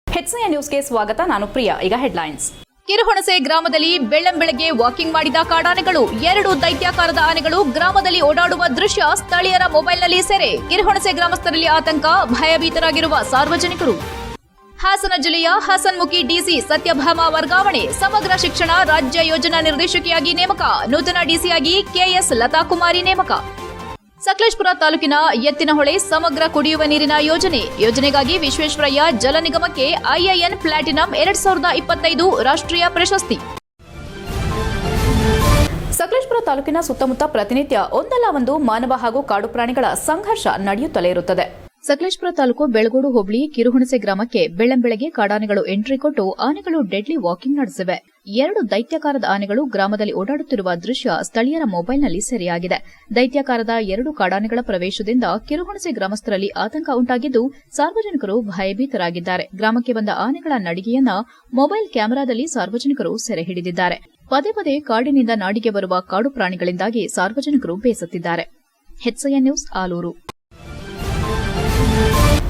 HCN ನ್ಯೂಸ್ಗೆ ಸ್ವಾಗತ. ನಾನು ಪ್ರಿಯಾ. ಈಗ ಹೆಡ್ಲೈನ್ಸ್. ಕಿರುಹುಣಸೆ ಗ್ರಾಮದಲ್ಲಿ ಬೆಳ್ಳಂಬೆಳಗ್ಗೆ ವಾಕಿಂಗ್ ಮಾಡಿದ ಕಾಡಾನೆಗಳು. 2 ದೈತ್ಯಾಕಾರದ ಆನೆಗಳು ಗ್ರಾಮದಲ್ಲಿ ಓಡಾಡುವ ದೃಶ್ಯ ಸ್ಥಳೀಯರ ಮೊಬೈಲ್ನಲ್ಲಿ ಸೆರೆ. ಕಿರುಹುಣಸೆ ಗ್ರಾಮಸ್ಥರಲ್ಲಿ ಆತಂಕ, ಭಯಭೀತರಾಗಿರುವ ಸಾರ್ವಜನಿಕರು. ಹಾಸನ ಜಿಲ್ಲೆಯ ಹಸನ್ಮುಖಿ ಡಿಸಿ ಸತ್ಯಭಾಮ ವರ್ಗಾವಣೆ. ಸಮಗ್ರ ಶಿಕ್ಷಣ ರಾಜ್ಯ ಯೋಜನಾ ನಿರ್ದೇಶಕಿಯಾಗಿ ನೇಮಕ. ನೂತನ ಡಿಸಿಯಾಗಿ ಕೆಎಸ್ ಲತಾಕುಮಾರಿ ನೇಮಕ. ಸಕಲೇಶಪುರ ತಾಲೂಕಿನ ಎತ್ತಿನಹೊಳೆ ಸಮಗ್ರ ಕುಡಿಯುವ ನೀರಿನ ಯೋಜನೆಗಾಗಿ ವಿಶ್ವೇಶ್ವರಯ್ಯ ಜಲ ನಿಗಮಕ್ಕೆ ಐಐಎನ್ ಪ್ಲಾಟಿನಂ 2025 ರಾಷ್ಟ್ರೀಯ ಪ್ರಶಸ್ತಿ. ಸಕಲೇಶಪುರ ತಾಲೂಕಿನ ಸುತ್ತಮುತ್ತ ಪ್ರತಿನಿತ್ಯ ಒಂದಲ್ಲ ಒಂದು ಮಾನವ ಹಾಗೂ ಕಾಡು ಪ್ರಾಣಿಗಳ ಸಂಘರ್ಷ ನಡೆಯುತ್ತಲೇ ಇರುತ್ತದೆ. ಸಕಲೇಶಪುರ ತಾಲೂಕು ಬೆಳಗೋಡು ಹೋಬಳಿ ಕಿರುಹುಣಸೆ ಗ್ರಾಮಕ್ಕೆ ಬೆಳ್ಳಂಬೆಳಗ್ಗೆ ಕಾಡಾನೆಗಳು ಎಂಟ್ರಿ ಕೊಟ್ಟು ಆನೆಗಳು ಡೆಡ್ಲಿ ವಾಕಿಂಗ್ ನಡೆಸಿವೆ. 2 ದೈತ್ಯಾಕಾರದ ಆನೆಗಳು ಗ್ರಾಮದಲ್ಲಿ ಓಡಾಡುತ್ತಿರುವ ದೃಶ್ಯ ಸ್ಥಳೀಯರ ಮೊಬೈಲ್ನಲ್ಲಿ ಸೆರೆಯಾಗಿದೆ. ದೈತ್ಯಾಕಾರದ 2 ಕಾಡಾನೆಗಳ ಪ್ರವೇಶದಿಂದ ಕಿರುಹುಣಸೆ ಗ್ರಾಮಸ್ಥರಲ್ಲಿ ಆತಂಕ ಉಂಟಾಗಿದ್ದು, ಸಾರ್ವಜನಿಕರು ಭಯಭೀತರಾಗಿದ್ದಾರೆ. ಗ್ರಾಮಕ್ಕೆ ಬಂದ ಆನೆಗಳ ನಡಿಗೆಯನ್ನ ಮೊಬೈಲ್ ಕ್ಯಾಮೆರಾದಲ್ಲಿ ಸಾರ್ವಜನಿಕರು ಸೆರೆ ಹಿಡಿದಿದ್ದಾರೆ. ಪದೇ ಪದೇ ಕಾಡಿನಿಂದ ನಾಡಿಗೆ ಬರುವ ಕಾಡು ಪ್ರಾಣಿಗಳಿಂದಾಗಿ ಸಾರ್ವಜನಿಕರು ಬೇಸತ್ತಿದ್ದಾರೆ. HCN news Alur.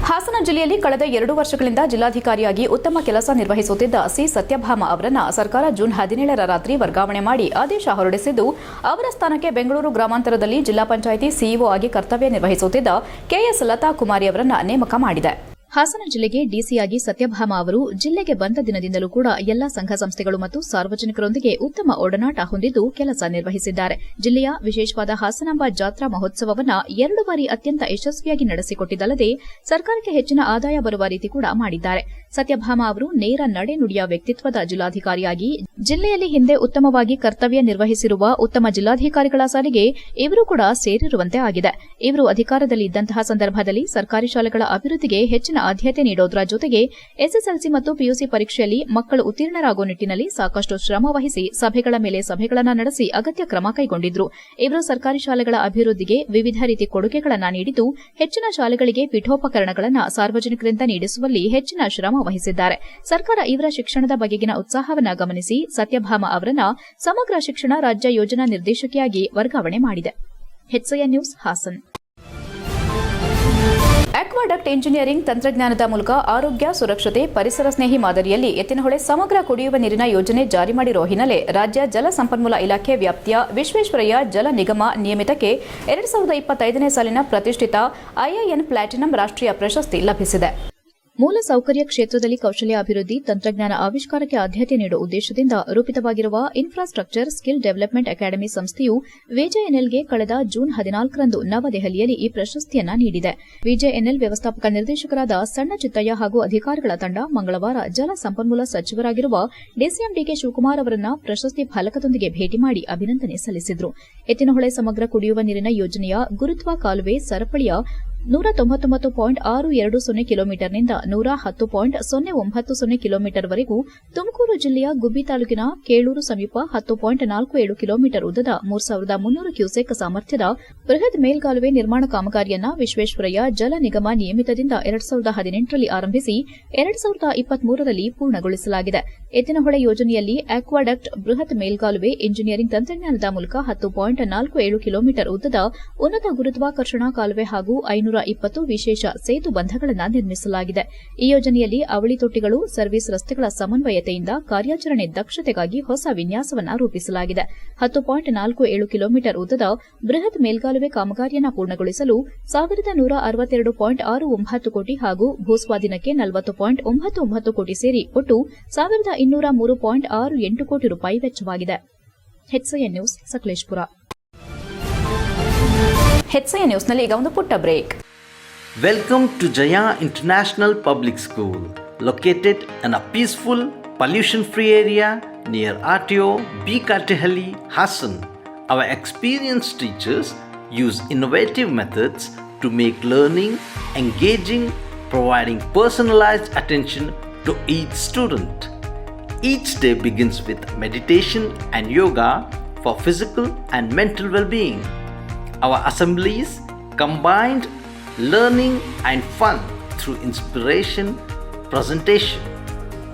ಹಾಸನ ಜಿಲ್ಲೆಯಲ್ಲಿ ಕಳೆದ 2 ವರ್ಷಗಳಿಂದ ಜಿಲ್ಲಾಧಿಕಾರಿಯಾಗಿ ಉತ್ತಮ ಕೆಲಸ ನಿರ್ವಹಿಸುತ್ತಿದ್ದ ಸಿ ಸತ್ಯಭಾಮ ಅವರನ್ನು ಸರ್ಕಾರ ಜೂನ್ 17ರ ರಾತ್ರಿ ವರ್ಗಾವಣೆ ಮಾಡಿ ಆದೇಶ ಹೊರಡಿಸಿದ್ದು, ಅವರ ಸ್ಥಾನಕ್ಕೆ ಬೆಂಗಳೂರು ಗ್ರಾಮಾಂತರದಲ್ಲಿ ಜಿಲ್ಲಾ ಪಂಚಾಯಿತಿ ಸಿಇಒ ಆಗಿ ಕರ್ತವ್ಯ ನಿರ್ವಹಿಸುತ್ತಿದ್ದ ಕೆಎಸ್ ಲತಾಕುಮಾರಿ ಅವರನ್ನು ನೇಮಕ ಮಾಡಿದೆ. ಹಾಸನ ಜಿಲ್ಲೆಗೆ ಡಿಸಿಯಾಗಿ ಸತ್ಯಭಾಮ ಅವರು ಜಿಲ್ಲೆಗೆ ಬಂದ ದಿನದಿಂದಲೂ ಕೂಡ ಎಲ್ಲಾ ಸಂಘ ಸಂಸ್ಥೆಗಳು ಮತ್ತು ಸಾರ್ವಜನಿಕರೊಂದಿಗೆ ಉತ್ತಮ ಒಡನಾಟ ಹೊಂದಿದ್ದು ಕೆಲಸ ನಿರ್ವಹಿಸಿದ್ದಾರೆ. ಜಿಲ್ಲೆಯ ವಿಶೇಷವಾದ ಹಾಸನಾಂಬ ಜಾತ್ರಾ ಮಹೋತ್ಸವವನ್ನು 2 ಬಾರಿ ಅತ್ಯಂತ ಯಶಸ್ವಿಯಾಗಿ ನಡೆಸಿಕೊಟ್ಟಿದ್ದಲ್ಲದೆ ಸರ್ಕಾರಕ್ಕೆ ಹೆಚ್ಚಿನ ಆದಾಯ ಬರುವ ರೀತಿ ಕೂಡ ಮಾಡಿದ್ದಾರೆ. ಸತ್ಯಭಾಮ ಅವರು ನೇರ ನಡೆನುಡಿಯ ವ್ಯಕ್ತಿತ್ವದ ಜಿಲ್ಲಾಧಿಕಾರಿಯಾಗಿ ಜಿಲ್ಲೆಯಲ್ಲಿ ಹಿಂದೆ ಉತ್ತಮವಾಗಿ ಕರ್ತವ್ಯ ನಿರ್ವಹಿಸಿರುವ ಉತ್ತಮ ಜಿಲ್ಲಾಧಿಕಾರಿಗಳ ಸಾಲಿಗೆ ಇವರು ಕೂಡ ಸೇರಿರುವಂತೆ ಆಗಿದೆ. ಇವರು ಅಧಿಕಾರದಲ್ಲಿ ಇದ್ದಂತಹ ಸಂದರ್ಭದಲ್ಲಿ ಸರ್ಕಾರಿ ಶಾಲೆಗಳ ಅಭಿವೃದ್ಧಿಗೆ ಹೆಚ್ಚಿನ ಆದ್ಯತೆ ನೀಡೋದರ ಜೊತೆಗೆ ಎಸ್ಎಸ್ಎಲ್ಸಿ ಮತ್ತು ಪಿಯುಸಿ ಪರೀಕ್ಷೆಯಲ್ಲಿ ಮಕ್ಕಳು ಉತ್ತೀರ್ಣರಾಗುವ ನಿಟ್ಟಿನಲ್ಲಿ ಸಾಕಷ್ಟು ಶ್ರಮ ವಹಿಸಿ ಸಭೆಗಳ ಮೇಲೆ ಸಭೆಗಳನ್ನು ನಡೆಸಿ ಅಗತ್ಯ ಕ್ರಮ ಕೈಗೊಂಡಿದ್ರು. ಇವರು ಸರ್ಕಾರಿ ಶಾಲೆಗಳ ಅಭಿವೃದ್ಧಿಗೆ ವಿವಿಧ ರೀತಿ ಕೊಡುಗೆಗಳನ್ನು ನೀಡಿದ್ದು, ಹೆಚ್ಚಿನ ಶಾಲೆಗಳಿಗೆ ಪೀಠೋಪಕರಣಗಳನ್ನು ಸಾರ್ವಜನಿಕರಿಂದ ನೀಡಿಸುವಲ್ಲಿ ಹೆಚ್ಚಿನ ಶ್ರಮ ವಹಿಸಿದ್ದಾರೆ. ಸರ್ಕಾರ ಇವರ ಶಿಕ್ಷಣದ ಬಗೆಗಿನ ಉತ್ಸಾಹವನ್ನು ಗಮನಿಸಿ ಸತ್ಯಭಾಮ ಅವರನ್ನ ಸಮಗ್ರ ಶಿಕ್ಷಣ ರಾಜ್ಯ ಯೋಜನಾ ನಿರ್ದೇಶಕಿಯಾಗಿ ವರ್ಗಾವಣೆ ಮಾಡಿದೆ. HCN news Hassan. Aqueduct engineering ತಂತ್ರಜ್ಞಾನದ ಮೂಲಕ ಆರೋಗ್ಯ, ಸುರಕ್ಷತೆ, ಪರಿಸರ ಸ್ನೇಹಿ ಮಾದರಿಯಲ್ಲಿ ಎತ್ತಿನಹೊಳೆ ಸಮಗ್ರ ಕುಡಿಯುವ ನೀರಿನ ಯೋಜನೆ ಜಾರಿ ಮಾಡಿರುವ ಹಿನ್ನೆಲೆ ರಾಜ್ಯ ಜಲ ಸಂಪನ್ಮೂಲ ಇಲಾಖೆ ವ್ಯಾಪ್ತಿಯ ವಿಶ್ವೇಶ್ವರಯ್ಯ ಜಲ ನಿಗಮ ನಿಯಮಿತಕ್ಕೆ 2025ನೇ ಸಾಲಿನ ಪ್ರತಿಷ್ಠಿತ ಐಐಎನ್ ಪ್ಲಾಟಿನಂ ರಾಷ್ಟ್ರೀಯ ಪ್ರಶಸ್ತಿ ಲಭಿಸಿದೆ. ಮೂಲ ಸೌಕರ್ಯ ಕ್ಷೇತ್ರದಲ್ಲಿ ಕೌಶಲ್ಯ ಅಭಿವೃದ್ಧಿ, ತಂತ್ರಜ್ಞಾನ ಆವಿಷ್ಕಾರಕ್ಕೆ ಆದ್ಯತೆ ನೀಡುವ ಉದ್ದೇಶದಿಂದ ರೂಪಿತವಾಗಿರುವ ಇನ್ಫ್ರಾಸ್ಟ್ರಕ್ಚರ್ ಸ್ಕಿಲ್ ಡೆವಲಪ್ಮೆಂಟ್ ಅಕಾಡೆಮಿ ಸಂಸ್ಥೆಯು ವಿಜೆಎನ್ಎಲ್ಗೆ ಕಳೆದ ಜೂನ್ 14ರಂದು ನವದೆಹಲಿಯಲ್ಲಿ ಈ ಪ್ರಶಸ್ತಿಯನ್ನ ನೀಡಿದೆ. ವಿಜೆಎನ್ಎಲ್ ವ್ಯವಸ್ಥಾಪಕ ನಿರ್ದೇಶಕರಾದ ಸಣ್ಣ ಚಿತ್ತಯ್ಯ ಹಾಗೂ ಅಧಿಕಾರಿಗಳ ತಂಡ ಮಂಗಳವಾರ ಜಲ ಸಂಪನ್ಮೂಲ ಸಚಿವರಾಗಿರುವ ಡಿಸಿಎಂ ಡಿಕೆ ಶಿವಕುಮಾರ್ ಅವರನ್ನ ಪ್ರಶಸ್ತಿ ಫಲಕದೊಂದಿಗೆ ಭೇಟಿ ಮಾಡಿ ಅಭಿನಂದನೆ ಸಲ್ಲಿಸಿದರು. ಎತ್ತಿನಹೊಳೆ ಸಮಗ್ರ ಕುಡಿಯುವ ನೀರಿನ ಯೋಜನೆಯ ಗುರುತ್ವ ಕಾಲುವೆ ಸರಪಳಿಯ 199.620 ಕಿಲೋಮೀಟರ್ನಿಂದ 110.090 ಕಿಲೋಮೀಟರ್ವರೆಗೂ ತುಮಕೂರು ಜಿಲ್ಲೆಯ ಗುಬ್ಬಿ ತಾಲೂಕಿನ ಕೇಳೂರು ಸಮೀಪ 10.47 ಕಿಲೋಮೀಟರ್ ಉದ್ದದ 3300 ಕ್ಯೂಸೆಕ್ ಸಾಮರ್ಥ್ಯದ ಬೃಹತ್ ಮೇಲ್ಗಾಲುವೆ ನಿರ್ಮಾಣ ಕಾಮಗಾರಿಯನ್ನು ವಿಶ್ವೇಶ್ವರಯ್ಯ ಜಲ ನಿಗಮ ನಿಯಮಿತದಿಂದ 2018ರಲ್ಲಿ ಆರಂಭಿಸಿ 2023ರಲ್ಲಿ ಪೂರ್ಣಗೊಳಿಸಲಾಗಿದೆ. ಎತ್ತಿನಹೊಳೆ ಯೋಜನೆಯಲ್ಲಿ ಆಕ್ವಾಡಕ್ಟ್ ಬೃಹತ್ ಮೇಲ್ಗಾಲುವೆ ಇಂಜಿನಿಯರಿಂಗ್ ತಂತ್ರಜ್ಞಾನದ ಮೂಲಕ 10.47 ಕಿಲೋಮೀಟರ್ ಉದ್ದದ ಉನ್ನತ ಗುರುತ್ವಾಕರ್ಷಣಾ ಕಾಲುವೆ ಹಾಗೂ 520 ವಿಶೇಷ ಸೇತು ಬಂಧಗಳನ್ನು ನಿರ್ಮಿಸಲಾಗಿದೆ. ಈ ಯೋಜನೆಯಲ್ಲಿ ಅವಳಿ ತೊಟ್ಟಿಗಳು, ಸರ್ವಿಸ್ ರಸ್ತೆಗಳ ಸಮನ್ವಯತೆಯಿಂದ ಕಾರ್ಯಾಚರಣೆ ದಕ್ಷತೆಗಾಗಿ ಹೊಸ ವಿನ್ಯಾಸವನ್ನು ರೂಪಿಸಲಾಗಿದೆ. 10.47 ಕಿಲೋಮೀಟರ್ ಉದ್ದದ ಬೃಹತ್ ಮೇಲ್ಗಾಲುವೆ ಕಾಮಗಾರಿಯನ್ನು ಪೂರ್ಣಗೊಳಿಸಲು 1162.69 ಕೋಟಿ ಹಾಗೂ ಭೂಸ್ವಾಧೀನಕ್ಕೆ 40.99 ಕೋಟಿ ಸೇರಿ ಒಟ್ಟು 1203.68 ಕೋಟಿ ರೂಪಾಯಿ ವೆಚ್ಚವಾಗಿದೆ. HCN news Sakleshpur. HCN ನ್ಯೂಸ್ನಲ್ಲಿ ಈಗ ಒಂದು ಪುಟ್ಟ break. Welcome to Jaya International Public School, located in a peaceful, pollution-free area near RTO B. Kartehalli, Hassan. Our experienced teachers use innovative methods to make learning engaging, providing personalized attention to each student. Each day begins with meditation and yoga for physical and mental well-being. Our assemblies combined learning and fun through inspiration, presentation.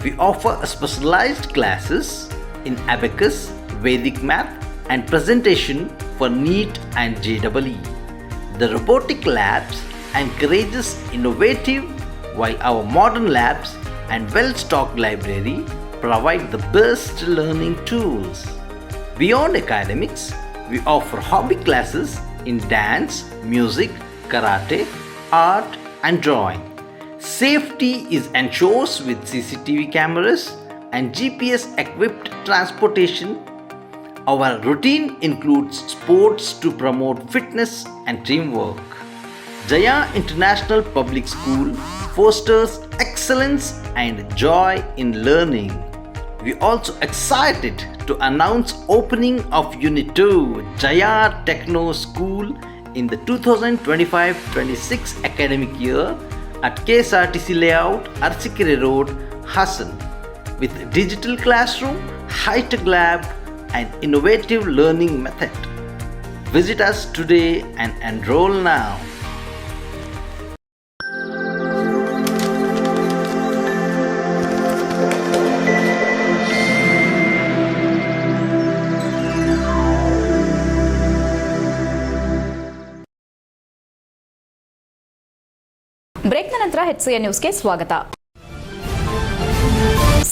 We offer specialized classes in abacus, Vedic math and presentation for NEET and JEE. The robotic labs encourages innovative, while our modern labs and well-stocked library provide the best learning tools. Beyond academics, we offer hobby classes in dance, music, karate, art, and drawing. Safety is ensured with CCTV cameras and GPS-equipped transportation. Our routine includes sports to promote fitness and teamwork. Jaya International Public School fosters excellence and joy in learning. We are also excited to announce opening of Unit 2 Jaya Techno School in the 2025-26 academic year at KSRTC Layout, Arsikere Road, Hassan, with digital classroom, high-tech lab, and innovative learning method. Visit us today and enroll now. ಬ್ರೇಕ್ನ ನಂತರ HCN ನ್ಯೂಸ್ಗೆ ಸ್ವಾಗತ.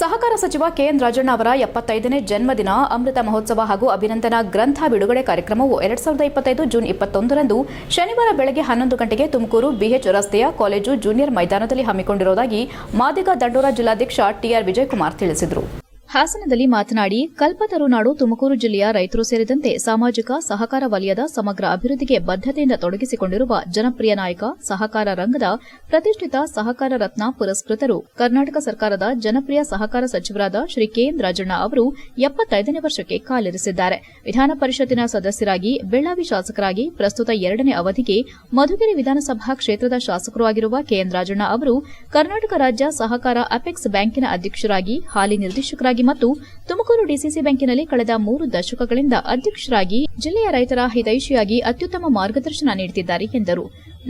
ಸಹಕಾರ ಸಚಿವ K N Rajanna ಅವರ 75ನೇ ಜನ್ಮದಿನ ಅಮೃತ ಮಹೋತ್ಸವ ಹಾಗೂ ಅಭಿನಂದನಾ ಗ್ರಂಥ ಬಿಡುಗಡೆ ಕಾರ್ಯಕ್ರಮವು 2025 ಜೂನ್ 21ರಂದು ಶನಿವಾರ ಬೆಳಗ್ಗೆ 11 ಗಂಟೆಗೆ ತುಮಕೂರು ಬಿಎಚ್ ರಸ್ತೆಯ ಕಾಲೇಜು ಜೂನಿಯರ್ ಮೈದಾನದಲ್ಲಿ ಹಮ್ಮಿಕೊಂಡಿರುವುದಾಗಿ ಮಾದಿಗ ದಂಡೋರ ಜಿಲ್ಲಾಧ್ಯಕ್ಷ ಟಿಆರ್ ವಿಜಯಕುಮಾರ್ ತಿಳಿಸಿದರು. ಹಾಸನದಲ್ಲಿ ಮಾತನಾಡಿ ಕಲ್ಪತರುನಾಡು ತುಮಕೂರು ಜಿಲ್ಲೆಯ ರೈತರು ಸೇರಿದಂತೆ ಸಾಮಾಜಿಕ ಸಹಕಾರ ವಲಯದ ಸಮಗ್ರ ಅಭಿವೃದ್ಧಿಗೆ ಬದ್ಧತೆಯಿಂದ ತೊಡಗಿಸಿಕೊಂಡಿರುವ ಜನಪ್ರಿಯ ನಾಯಕ, ಸಹಕಾರ ರಂಗದ ಪ್ರತಿಷ್ಠಿತ ಸಹಕಾರ ರತ್ನ ಪುರಸ್ಕೃತರು, ಕರ್ನಾಟಕ ಸರ್ಕಾರದ ಜನಪ್ರಿಯ ಸಹಕಾರ ಸಚಿವರಾದ ಶ್ರೀ ಕೆಎನ್ ರಾಜಣ್ಣ ಅವರು 75ನೇ ವರ್ಷಕ್ಕೆ ಕಾಲಿರಿಸಿದ್ದಾರೆ. ವಿಧಾನ ಪರಿಷತ್ತಿನ ಸದಸ್ಯರಾಗಿ, ಬೆಳ್ಳಾವಿ ಶಾಸಕರಾಗಿ, ಪ್ರಸ್ತುತ 2ನೇ ಅವಧಿಗೆ ಮಧುಗಿರಿ ವಿಧಾನಸಭಾ ಕ್ಷೇತ್ರದ ಶಾಸಕರೂ ಆಗಿರುವ ಕೆಎನ್ ರಾಜಣ್ಣ ಅವರು ಕರ್ನಾಟಕ ರಾಜ್ಯ ಸಹಕಾರ ಅಪೆಕ್ಸ್ ಬ್ಯಾಂಕಿನ ಅಧ್ಯಕ್ಷರಾಗಿ, ಹಾಲಿ ನಿರ್ದೇಶಕರಾಗಿ ಮತ್ತು ತುಮಕೂರು ಡಿಸಿಸಿ ಬ್ಯಾಂಕಿನಲ್ಲಿ ಕಳೆದ 3 ದಶಕಗಳಿಂದ ಅಧ್ಯಕ್ಷರಾಗಿ ಜಿಲ್ಲೆಯ ರೈತರ ಹಿತೈಷಿಯಾಗಿ ಅತ್ಯುತ್ತಮ ಮಾರ್ಗದರ್ಶನ ನೀಡುತ್ತಿದ್ದಾರೆ ಎಂದರು.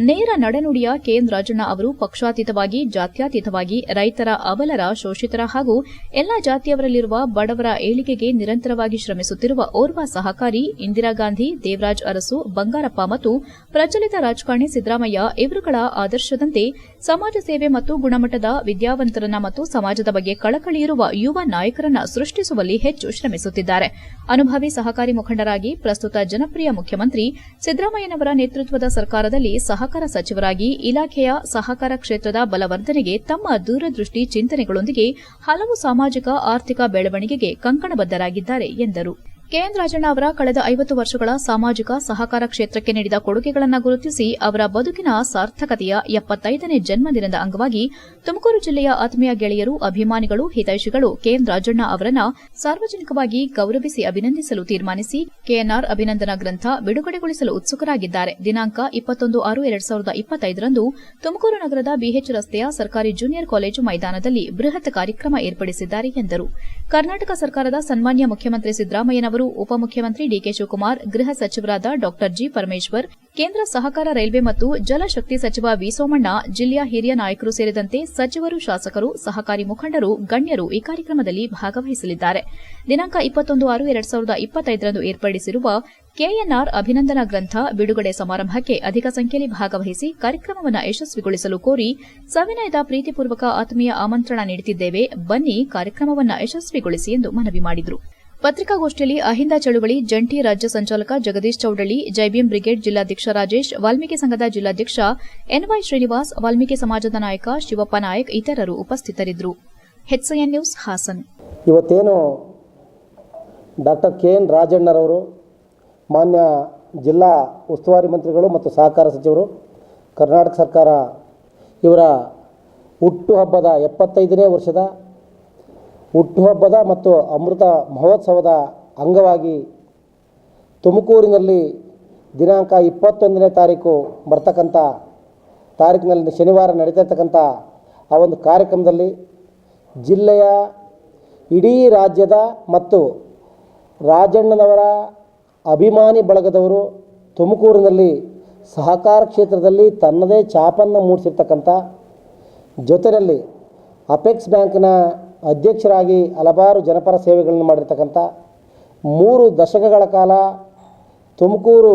ನೇರ ನಡೆನುಡಿಯ ಕೆಎನ್ ರಾಜಣ್ಣ ಅವರು ಪಕ್ಷಾತೀತವಾಗಿ, ಜಾತ್ಯತೀತವಾಗಿ ರೈತರ, ಅಬಲರ, ಶೋಷಿತರ ಹಾಗೂ ಎಲ್ಲಾ ಜಾತಿಯವರಲ್ಲಿರುವ ಬಡವರ ಏಳಿಗೆಗೆ ನಿರಂತರವಾಗಿ ಶ್ರಮಿಸುತ್ತಿರುವ ಓರ್ವ ಸಹಕಾರಿ. ಇಂದಿರಾ ಗಾಂಧಿ, ದೇವರಾಜ್ ಅರಸು, ಬಂಗಾರಪ್ಪ ಮತ್ತು ಪ್ರಚಲಿತ ರಾಜಕಾರಣಿ ಸಿದ್ದರಾಮಯ್ಯ ಇವರುಗಳ ಆದರ್ಶದಂತೆ ಸಮಾಜ ಸೇವೆ ಮತ್ತು ಗುಣಮಟ್ಟದ ವಿದ್ಯಾವಂತರನ್ನ ಮತ್ತು ಸಮಾಜದ ಬಗ್ಗೆ ಕಳಕಳಿಯಿರುವ ಯುವ ನಾಯಕರನ್ನ ಸೃಷ್ಟಿಸುವಲ್ಲಿ ಹೆಚ್ಚು ಶ್ರಮಿಸುತ್ತಿದ್ದಾರೆ. ಅನುಭವಿ ಸಹಕಾರಿ ಮುಖಂಡರಾಗಿ ಪ್ರಸ್ತುತ ಜನಪ್ರಿಯ ಮುಖ್ಯಮಂತ್ರಿ ಸಿದ್ದರಾಮಯ್ಯನವರ ನೇತೃತ್ವದ ಸರ್ಕಾರದಲ್ಲಿ ಸಹಕಾರ ಸಚಿವರಾಗಿ ಇಲಾಖೆಯ ಸಹಕಾರ ಕ್ಷೇತ್ರದ ಬಲವರ್ಧನೆಗೆ ತಮ್ಮ ದೂರದೃಷ್ಟಿ ಚಿಂತನೆಗಳೊಂದಿಗೆ ಹಲವು ಸಾಮಾಜಿಕ, ಆರ್ಥಿಕ ಬೆಳವಣಿಗೆಗೆ ಕಂಕಣಬದ್ಧರಾಗಿದ್ದಾರೆ ಎಂದರು. ಕೆಎನ್ ರಾಜಣ್ಣ ಅವರ ಕಳೆದ 50 ವರ್ಷಗಳ ಸಾಮಾಜಿಕ ಸಹಕಾರ ಕ್ಷೇತ್ರಕ್ಕೆ ನೀಡಿದ ಕೊಡುಗೆಗಳನ್ನು ಗುರುತಿಸಿ ಅವರ ಬದುಕಿನ ಸಾರ್ಥಕತೆಯ 75ನೇ ಜನ್ಮದಿನದ ಅಂಗವಾಗಿ ತುಮಕೂರು ಜಿಲ್ಲೆಯ ಆತ್ಮೀಯ ಗೆಳೆಯರು, ಅಭಿಮಾನಿಗಳು, ಹಿತೈಷಿಗಳು ಕೆಎನ್ ರಾಜಣ್ಣ ಅವರನ್ನ ಸಾರ್ವಜನಿಕವಾಗಿ ಗೌರವಿಸಿ ಅಭಿನಂದಿಸಲು ತೀರ್ಮಾನಿಸಿ ಕೆಎನ್ಆರ್ ಅಭಿನಂದನಾ ಗ್ರಂಥ ಬಿಡುಗಡೆಗೊಳಿಸಲು ಉತ್ಸುಕರಾಗಿದ್ದಾರೆ. ದಿನಾಂಕ 21/6/2025ರಂದು ತುಮಕೂರು ನಗರದ ಬಿಎಚ್ ರಸ್ತೆಯ ಸರ್ಕಾರಿ ಜೂನಿಯರ್ ಕಾಲೇಜು ಮೈದಾನದಲ್ಲಿ ಬೃಹತ್ ಕಾರ್ಯಕ್ರಮ ಏರ್ಪಡಿಸಿದ್ದಾರೆ ಎಂದರು. ಕರ್ನಾಟಕ ಸರ್ಕಾರದ ಸನ್ಮಾನ್ಯ ಮುಖ್ಯಮಂತ್ರಿ ಸಿದ್ದರಾಮಯ್ಯನವರು, ಉಪಮುಖ್ಯಮಂತ್ರಿ ಡಿಕೆ ಶಿವಕುಮಾರ್, ಗೃಹ ಸಚಿವರಾದ ಡಾ ಜಿ ಪರಮೇಶ್ವರ್, ಕೇಂದ್ರ ಸಹಕಾರ ರೈಲ್ವೆ ಮತ್ತು ಜಲಶಕ್ತಿ ಸಚಿವ ವಿ ಸೋಮಣ್ಣ, ಜಿಲ್ಲೆಯ ಹಿರಿಯ ನಾಯಕರು ಸೇರಿದಂತೆ ಸಚಿವರು, ಶಾಸಕರು, ಸಹಕಾರಿ ಮುಖಂಡರು, ಗಣ್ಯರು ಈ ಕಾರ್ಯಕ್ರಮದಲ್ಲಿ ಭಾಗವಹಿಸಲಿದ್ದಾರೆ. ದಿನಾಂಕ 21/6/2025ರಂದು ಏರ್ಪಡಿಸಿರುವ ಕೆಎನ್ಆರ್ ಅಭಿನಂದನಾ ಗ್ರಂಥ ಬಿಡುಗಡೆ ಸಮಾರಂಭಕ್ಕೆ ಅಧಿಕ ಸಂಖ್ಯೆಯಲ್ಲಿ ಭಾಗವಹಿಸಿ ಕಾರ್ಯಕ್ರಮವನ್ನು ಯಶಸ್ವಿಗೊಳಿಸಲು ಕೋರಿ ಸವಿನಯದ ಪ್ರೀತಿಪೂರ್ವಕ ಆತ್ಮೀಯ ಆಮಂತ್ರಣ ನೀಡುತ್ತಿದ್ದೇವೆ. ಬನ್ನಿ ಕಾರ್ಯಕ್ರಮವನ್ನು ಯಶಸ್ವಿಗೊಳಿಸಿ ಎಂದು ಮನವಿ ಮಾಡಿದರು. ಪತ್ರಿಕಾಗೋಷ್ಠಿಯಲ್ಲಿ ಅಹಿಂದ ಚಳುವಳಿ ಜಂಟಿ ರಾಜ್ಯ ಸಂಚಾಲಕ ಜಗದೀಶ್ ಚೌಡಳ್ಳಿ, ಜೈಭೀಮ್ ಬ್ರಿಗೇಡ್ ಜಿಲ್ಲಾಧ್ಯಕ್ಷ ರಾಜೇಶ್, ವಾಲ್ಮೀಕಿ ಸಂಘದ ಜಿಲ್ಲಾಧ್ಯಕ್ಷ ಎನ್ವೈ ಶ್ರೀನಿವಾಸ್, ವಾಲ್ಮೀಕಿ ಸಮಾಜದ ನಾಯಕ ಶಿವಪ್ಪ ನಾಯಕ್ ಇತರರು ಉಪಸ್ಥಿತರಿದ್ದರು. HCN news Hassan. ಇವತ್ತೇನು ಡಾಕ್ಟರ್ ಕೆಎನ್ ರಾಜಣ್ಣರವರು ಮಾನ್ಯ ಜಿಲ್ಲಾ ಉಸ್ತುವಾರಿ ಮಂತ್ರಿಗಳು ಮತ್ತು ಸಹಕಾರ ಸಚಿವರು, ಕರ್ನಾಟಕ ಸರ್ಕಾರ ಇವರ ಹುಟ್ಟುಹಬ್ಬದ 75ನೇ ವರ್ಷದ ಹುಟ್ಟುಹಬ್ಬದ ಮತ್ತು ಅಮೃತ ಮಹೋತ್ಸವದ ಅಂಗವಾಗಿ ತುಮಕೂರಿನಲ್ಲಿ ದಿನಾಂಕ 21ನೇ ತಾರೀಕು ತಾರೀಕಿನಲ್ಲಿ ಶನಿವಾರ ನಡೀತಿರ್ತಕ್ಕಂಥ ಆ ಒಂದು ಕಾರ್ಯಕ್ರಮದಲ್ಲಿ ಜಿಲ್ಲೆಯ ಇಡೀ ರಾಜ್ಯದ ಮತ್ತು ರಾಜಣ್ಣನವರ ಅಭಿಮಾನಿ ಬಳಗದವರು ತುಮಕೂರಿನಲ್ಲಿ ಸಹಕಾರ ಕ್ಷೇತ್ರದಲ್ಲಿ ತನ್ನದೇ ಛಾಪನ್ನು ಮೂಡಿಸಿರ್ತಕ್ಕಂಥ, ಜೊತೆಯಲ್ಲಿ ಅಪೆಕ್ಸ್ ಬ್ಯಾಂಕ್ನ ಅಧ್ಯಕ್ಷರಾಗಿ ಹಲವಾರು ಜನಪರ ಸೇವೆಗಳನ್ನು ಮಾಡಿರ್ತಕ್ಕಂಥ, 3 ದಶಕಗಳ ಕಾಲ ತುಮಕೂರು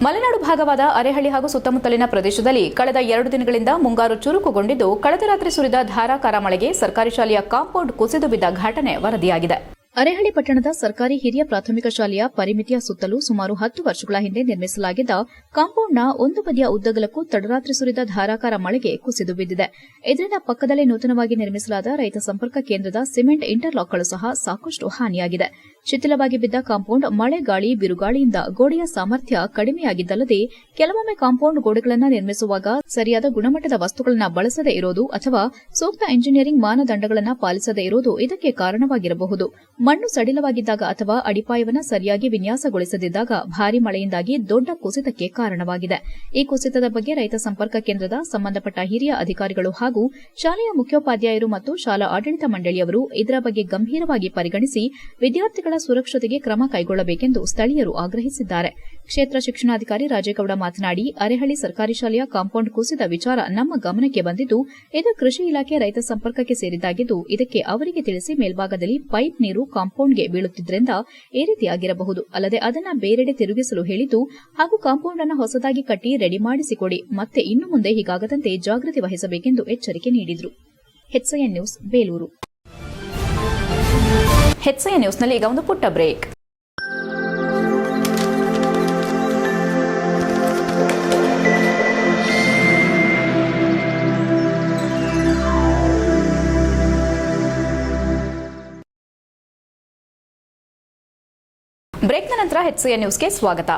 ಮಲೆನಾಡು ಭಾಗವಾದ ಅರೆಹಳ್ಳಿ ಹಾಗೂ ಸುತ್ತಮುತ್ತಲಿನ ಪ್ರದೇಶದಲ್ಲಿ ಕಳೆದ 2 ದಿನಗಳಿಂದ ಮುಂಗಾರು ಚುರುಕುಗೊಂಡಿದ್ದು ಕಳೆದ ರಾತ್ರಿ ಸುರಿದ ಧಾರಾಕಾರ ಮಳೆಗೆ ಸರ್ಕಾರಿ ಶಾಲೆಯ ಕಾಂಪೌಂಡ್ ಕುಸಿದು ಬಿದ್ದ ಘಟನೆ ವರದಿಯಾಗಿದೆ. ಅರೆಹಳ್ಳಿ ಪಟ್ಟಣದ ಸರ್ಕಾರಿ ಹಿರಿಯ ಪ್ರಾಥಮಿಕ ಶಾಲೆಯ ಪರಿಮಿತಿಯ ಸುತ್ತಲೂ ಸುಮಾರು 10 ವರ್ಷಗಳ ಹಿಂದೆ ನಿರ್ಮಿಸಲಾಗಿದ್ದ ಕಾಂಪೌಂಡ್ನ ಒಂದು ಬದಿಯ ಉದ್ದಗಲಕ್ಕೂ ತಡರಾತ್ರಿ ಸುರಿದ ಧಾರಾಕಾರ ಮಳೆಗೆ ಕುಸಿದು ಬಿದ್ದಿದೆ. ಇದರಿಂದ ಪಕ್ಕದಲ್ಲೇ ನೂತನವಾಗಿ ನಿರ್ಮಿಸಲಾದ ರೈತ ಸಂಪರ್ಕ ಕೇಂದ್ರದ ಸಿಮೆಂಟ್ ಇಂಟರ್ಲಾಕ್ಗಳು ಸಹ ಸಾಕಷ್ಟು ಹಾನಿಯಾಗಿದೆ. ಶಿಥಿಲವಾಗಿ ಬಿದ್ದ ಕಾಂಪೌಂಡ್ ಮಳೆ ಗಾಳಿ ಬಿರುಗಾಳಿಯಿಂದ ಗೋಡೆಯ ಸಾಮರ್ಥ್ಯ ಕಡಿಮೆಯಾಗಿದ್ದಲ್ಲದೆ ಕೆಲವೊಮ್ಮೆ ಕಾಂಪೌಂಡ್ ಗೋಡೆಗಳನ್ನು ನಿರ್ಮಿಸುವಾಗ ಸರಿಯಾದ ಗುಣಮಟ್ಟದ ವಸ್ತುಗಳನ್ನು ಬಳಸದೇ ಇರೋದು ಅಥವಾ ಸೂಕ್ತ ಎಂಜಿನಿಯರಿಂಗ್ ಮಾನದಂಡಗಳನ್ನು ಪಾಲಿಸದೇ ಇರೋದು ಇದಕ್ಕೆ ಕಾರಣವಾಗಿರಬಹುದು. ಮಣ್ಣು ಸಡಿಲವಾಗಿದ್ದಾಗ ಅಥವಾ ಅಡಿಪಾಯವನ್ನು ಸರಿಯಾಗಿ ವಿನ್ಯಾಸಗೊಳಿಸದಿದ್ದಾಗ ಭಾರೀ ಮಳೆಯಿಂದಾಗಿ ದೊಡ್ಡ ಕುಸಿತಕ್ಕೆ ಕಾರಣವಾಗಿದೆ. ಈ ಕುಸಿತದ ಬಗ್ಗೆ ರೈತ ಸಂಪರ್ಕ ಕೇಂದ್ರದ ಸಂಬಂಧಪಟ್ಟ ಹಿರಿಯ ಅಧಿಕಾರಿಗಳು ಹಾಗೂ ಶಾಲೆಯ ಮುಖ್ಯೋಪಾಧ್ಯಾಯರು ಮತ್ತು ಶಾಲಾ ಆಡಳಿತ ಮಂಡಳಿಯವರು ಇದರ ಬಗ್ಗೆ ಗಂಭೀರವಾಗಿ ಪರಿಗಣಿಸಿ ವಿದ್ಯಾರ್ಥಿಗಳ ಸುರಕ್ಷತೆಗೆ ಕ್ರಮ ಕೈಗೊಳ್ಳಬೇಕೆಂದು ಸ್ಥಳೀಯರು ಆಗ್ರಹಿಸಿದ್ದಾರೆ. ಕ್ಷೇತ್ರ ಶಿಕ್ಷಣಾಧಿಕಾರಿ ರಾಜೇಗೌಡ ಮಾತನಾಡಿ, ಅರೆಹಳ್ಳಿ ಸರ್ಕಾರಿ ಶಾಲೆಯ ಕಾಂಪೌಂಡ್ ಕುಸಿದ ವಿಚಾರ ನಮ್ಮ ಗಮನಕ್ಕೆ ಬಂದಿದ್ದು ಇದು ಕೃಷಿ ಇಲಾಖೆ ರೈತ ಸಂಪರ್ಕಕ್ಕೆ ಸೇರಿದ್ದಾಗಿದ್ದು ಇದಕ್ಕೆ ಅವರಿಗೆ ತಿಳಿಸಿ ಮೇಲ್ಭಾಗದಲ್ಲಿ ಪೈಪ್ ನೀರು ಕಾಂಪೌಂಡ್ಗೆ ಬೀಳುತ್ತಿದ್ದರಿಂದ ಈ ರೀತಿಯಾಗಿರಬಹುದು. ಅಲ್ಲದೆ ಅದನ್ನು ಬೇರೆಡೆ ತಿರುಗಿಸಲು ಹೇಳಿದ್ದು ಹಾಗೂ ಕಾಂಪೌಂಡ್ ಅನ್ನು ಹೊಸದಾಗಿ ಕಟ್ಟಿ ರೆಡಿ ಮಾಡಿಸಿಕೊಡಿ, ಮತ್ತೆ ಇನ್ನು ಮುಂದೆ ಹೀಗಾಗದಂತೆ ಜಾಗೃತಿ ವಹಿಸಬೇಕೆಂದು ಎಚ್ಚರಿಕೆ ನೀಡಿದರು. HCN news Belur. HCN ನ್ಯೂಸ್ನಲ್ಲಿ ಈಗ ಒಂದು ಪುಟ್ಟ ಬ್ರೇಕ್. ಬ್ರೇಕ್ನ ನಂತರ HCN ನ್ಯೂಸ್ಗೆ ಸ್ವಾಗತ.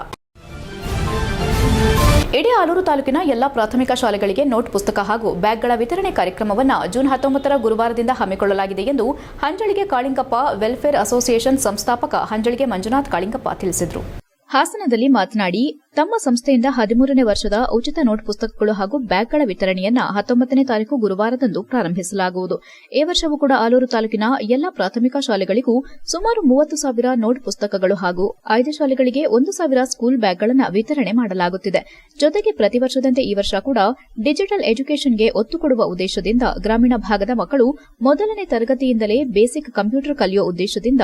ಇಡೀ ಆಲೂರು ತಾಲೂಕಿನ ಎಲ್ಲಾ ಪ್ರಾಥಮಿಕ ಶಾಲೆಗಳಿಗೆ ನೋಟ್ ಪುಸ್ತಕ ಹಾಗೂ ಬ್ಯಾಗ್ಗಳ ವಿತರಣೆ ಕಾರ್ಯಕ್ರಮವನ್ನು ಜೂನ್ 19ರ ಗುರುವಾರದಿಂದ ಹಮ್ಮಿಕೊಳ್ಳಲಾಗಿದೆ ಎಂದು ಹಂಜಳಿಗೆ ಕಾಳಿಂಗಪ್ಪ ವೆಲ್ಫೇರ್ ಅಸೋಸಿಯೇಷನ್ ಸಂಸ್ಥಾಪಕ ಹಂಜಳಿಗೆ ಮಂಜುನಾಥ್ ಕಾಳಿಂಗಪ್ಪ ತಿಳಿಸಿದರು. ಹಾಸನದಲ್ಲಿ ಮಾತನಾಡಿ, ತಮ್ಮ ಸಂಸ್ಥೆಯಿಂದ 13ನೇ ವರ್ಷದ ಉಚಿತ ನೋಟ್ ಪುಸ್ತಕಗಳು ಹಾಗೂ ಬ್ಯಾಗ್ಗಳ ವಿತರಣೆಯನ್ನು 19ನೇ ತಾರೀಕು ಗುರುವಾರದಂದು ಪ್ರಾರಂಭಿಸಲಾಗುವುದು. ಈ ವರ್ಷವೂ ಕೂಡ ಆಲೂರು ತಾಲೂಕಿನ ಎಲ್ಲಾ ಪ್ರಾಥಮಿಕ ಶಾಲೆಗಳಿಗೂ ಸುಮಾರು 30,000 ನೋಟ್ ಪುಸ್ತಕಗಳು ಹಾಗೂ ಆಯ್ದ ಶಾಲೆಗಳಿಗೆ 1,000 ಸ್ಕೂಲ್ ಬ್ಯಾಗ್ಗಳನ್ನು ವಿತರಣೆ ಮಾಡಲಾಗುತ್ತಿದೆ. ಜೊತೆಗೆ ಪ್ರತಿ ವರ್ಷದಂತೆ ಈ ವರ್ಷ ಕೂಡ ಡಿಜಿಟಲ್ ಎಜುಕೇಷನ್ಗೆ ಒತ್ತು ಕೊಡುವ ಉದ್ದೇಶದಿಂದ ಗ್ರಾಮೀಣ ಭಾಗದ ಮಕ್ಕಳು ಮೊದಲನೇ ತರಗತಿಯಿಂದಲೇ ಬೇಸಿಕ್ ಕಂಪ್ಯೂಟರ್ ಕಲಿಯುವ ಉದ್ದೇಶದಿಂದ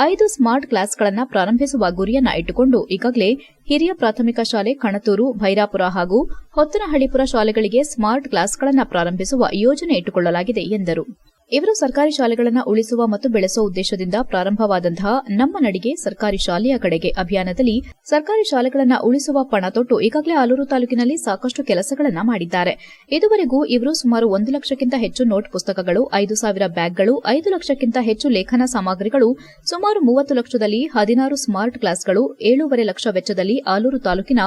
5 ಸ್ಮಾರ್ಟ್ ಕ್ಲಾಸ್ಗಳನ್ನು ಪ್ರಾರಂಭಿಸುವ ಗುರಿಯನ್ನ ಇಟ್ಟುಕೊಂಡು ಈಗಾಗಲೇ ಹಿರಿಯ ಪ್ರಾಥಮಿಕ ಶಾಲೆ ಕಣತೂರು, ಭೈರಾಪುರ ಹಾಗೂ ಹೊತ್ತನಹಳ್ಳಿಪುರ ಶಾಲೆಗಳಿಗೆ ಸ್ಮಾರ್ಟ್ ಕ್ಲಾಸ್ಗಳನ್ನು ಪ್ರಾರಂಭಿಸುವ ಯೋಜನೆ ಇಟ್ಟುಕೊಳ್ಳಲಾಗಿದೆ ಎಂದರು. ಇವರು ಸರ್ಕಾರಿ ಶಾಲೆಗಳನ್ನು ಉಳಿಸುವ ಮತ್ತು ಬೆಳೆಸುವ ಉದ್ದೇಶದಿಂದ ಪ್ರಾರಂಭವಾದಂತಹ ನಮ್ಮ ನಡಿಗೆ ಸರ್ಕಾರಿ ಶಾಲೆಯ ಕಡೆಗೆ ಅಭಿಯಾನದಲ್ಲಿ ಸರ್ಕಾರಿ ಶಾಲೆಗಳನ್ನು ಉಳಿಸುವ ಪಣ ತೊಟ್ಟು ಈಗಾಗಲೇ ಆಲೂರು ತಾಲೂಕಿನಲ್ಲಿ ಸಾಕಷ್ಟು ಕೆಲಸಗಳನ್ನು ಮಾಡಿದ್ದಾರೆ. ಇದುವರೆಗೂ ಇವರು ಸುಮಾರು 1 ಲಕ್ಷಕ್ಕಿಂತ ಹೆಚ್ಚು ನೋಟ್ ಪುಸ್ತಕಗಳು, 5,000 ಬ್ಯಾಗ್ಗಳು, 5 ಲಕ್ಷಕ್ಕಿಂತ ಹೆಚ್ಚು ಲೇಖನ ಸಾಮಗ್ರಿಗಳು, ಸುಮಾರು 30 ಲಕ್ಷದಲ್ಲಿ 16 ಸ್ಮಾರ್ಟ್ ಕ್ಲಾಸ್ಗಳು, 7.5 ಲಕ್ಷ ವೆಚ್ಚದಲ್ಲಿ ಆಲೂರು ತಾಲೂಕಿನ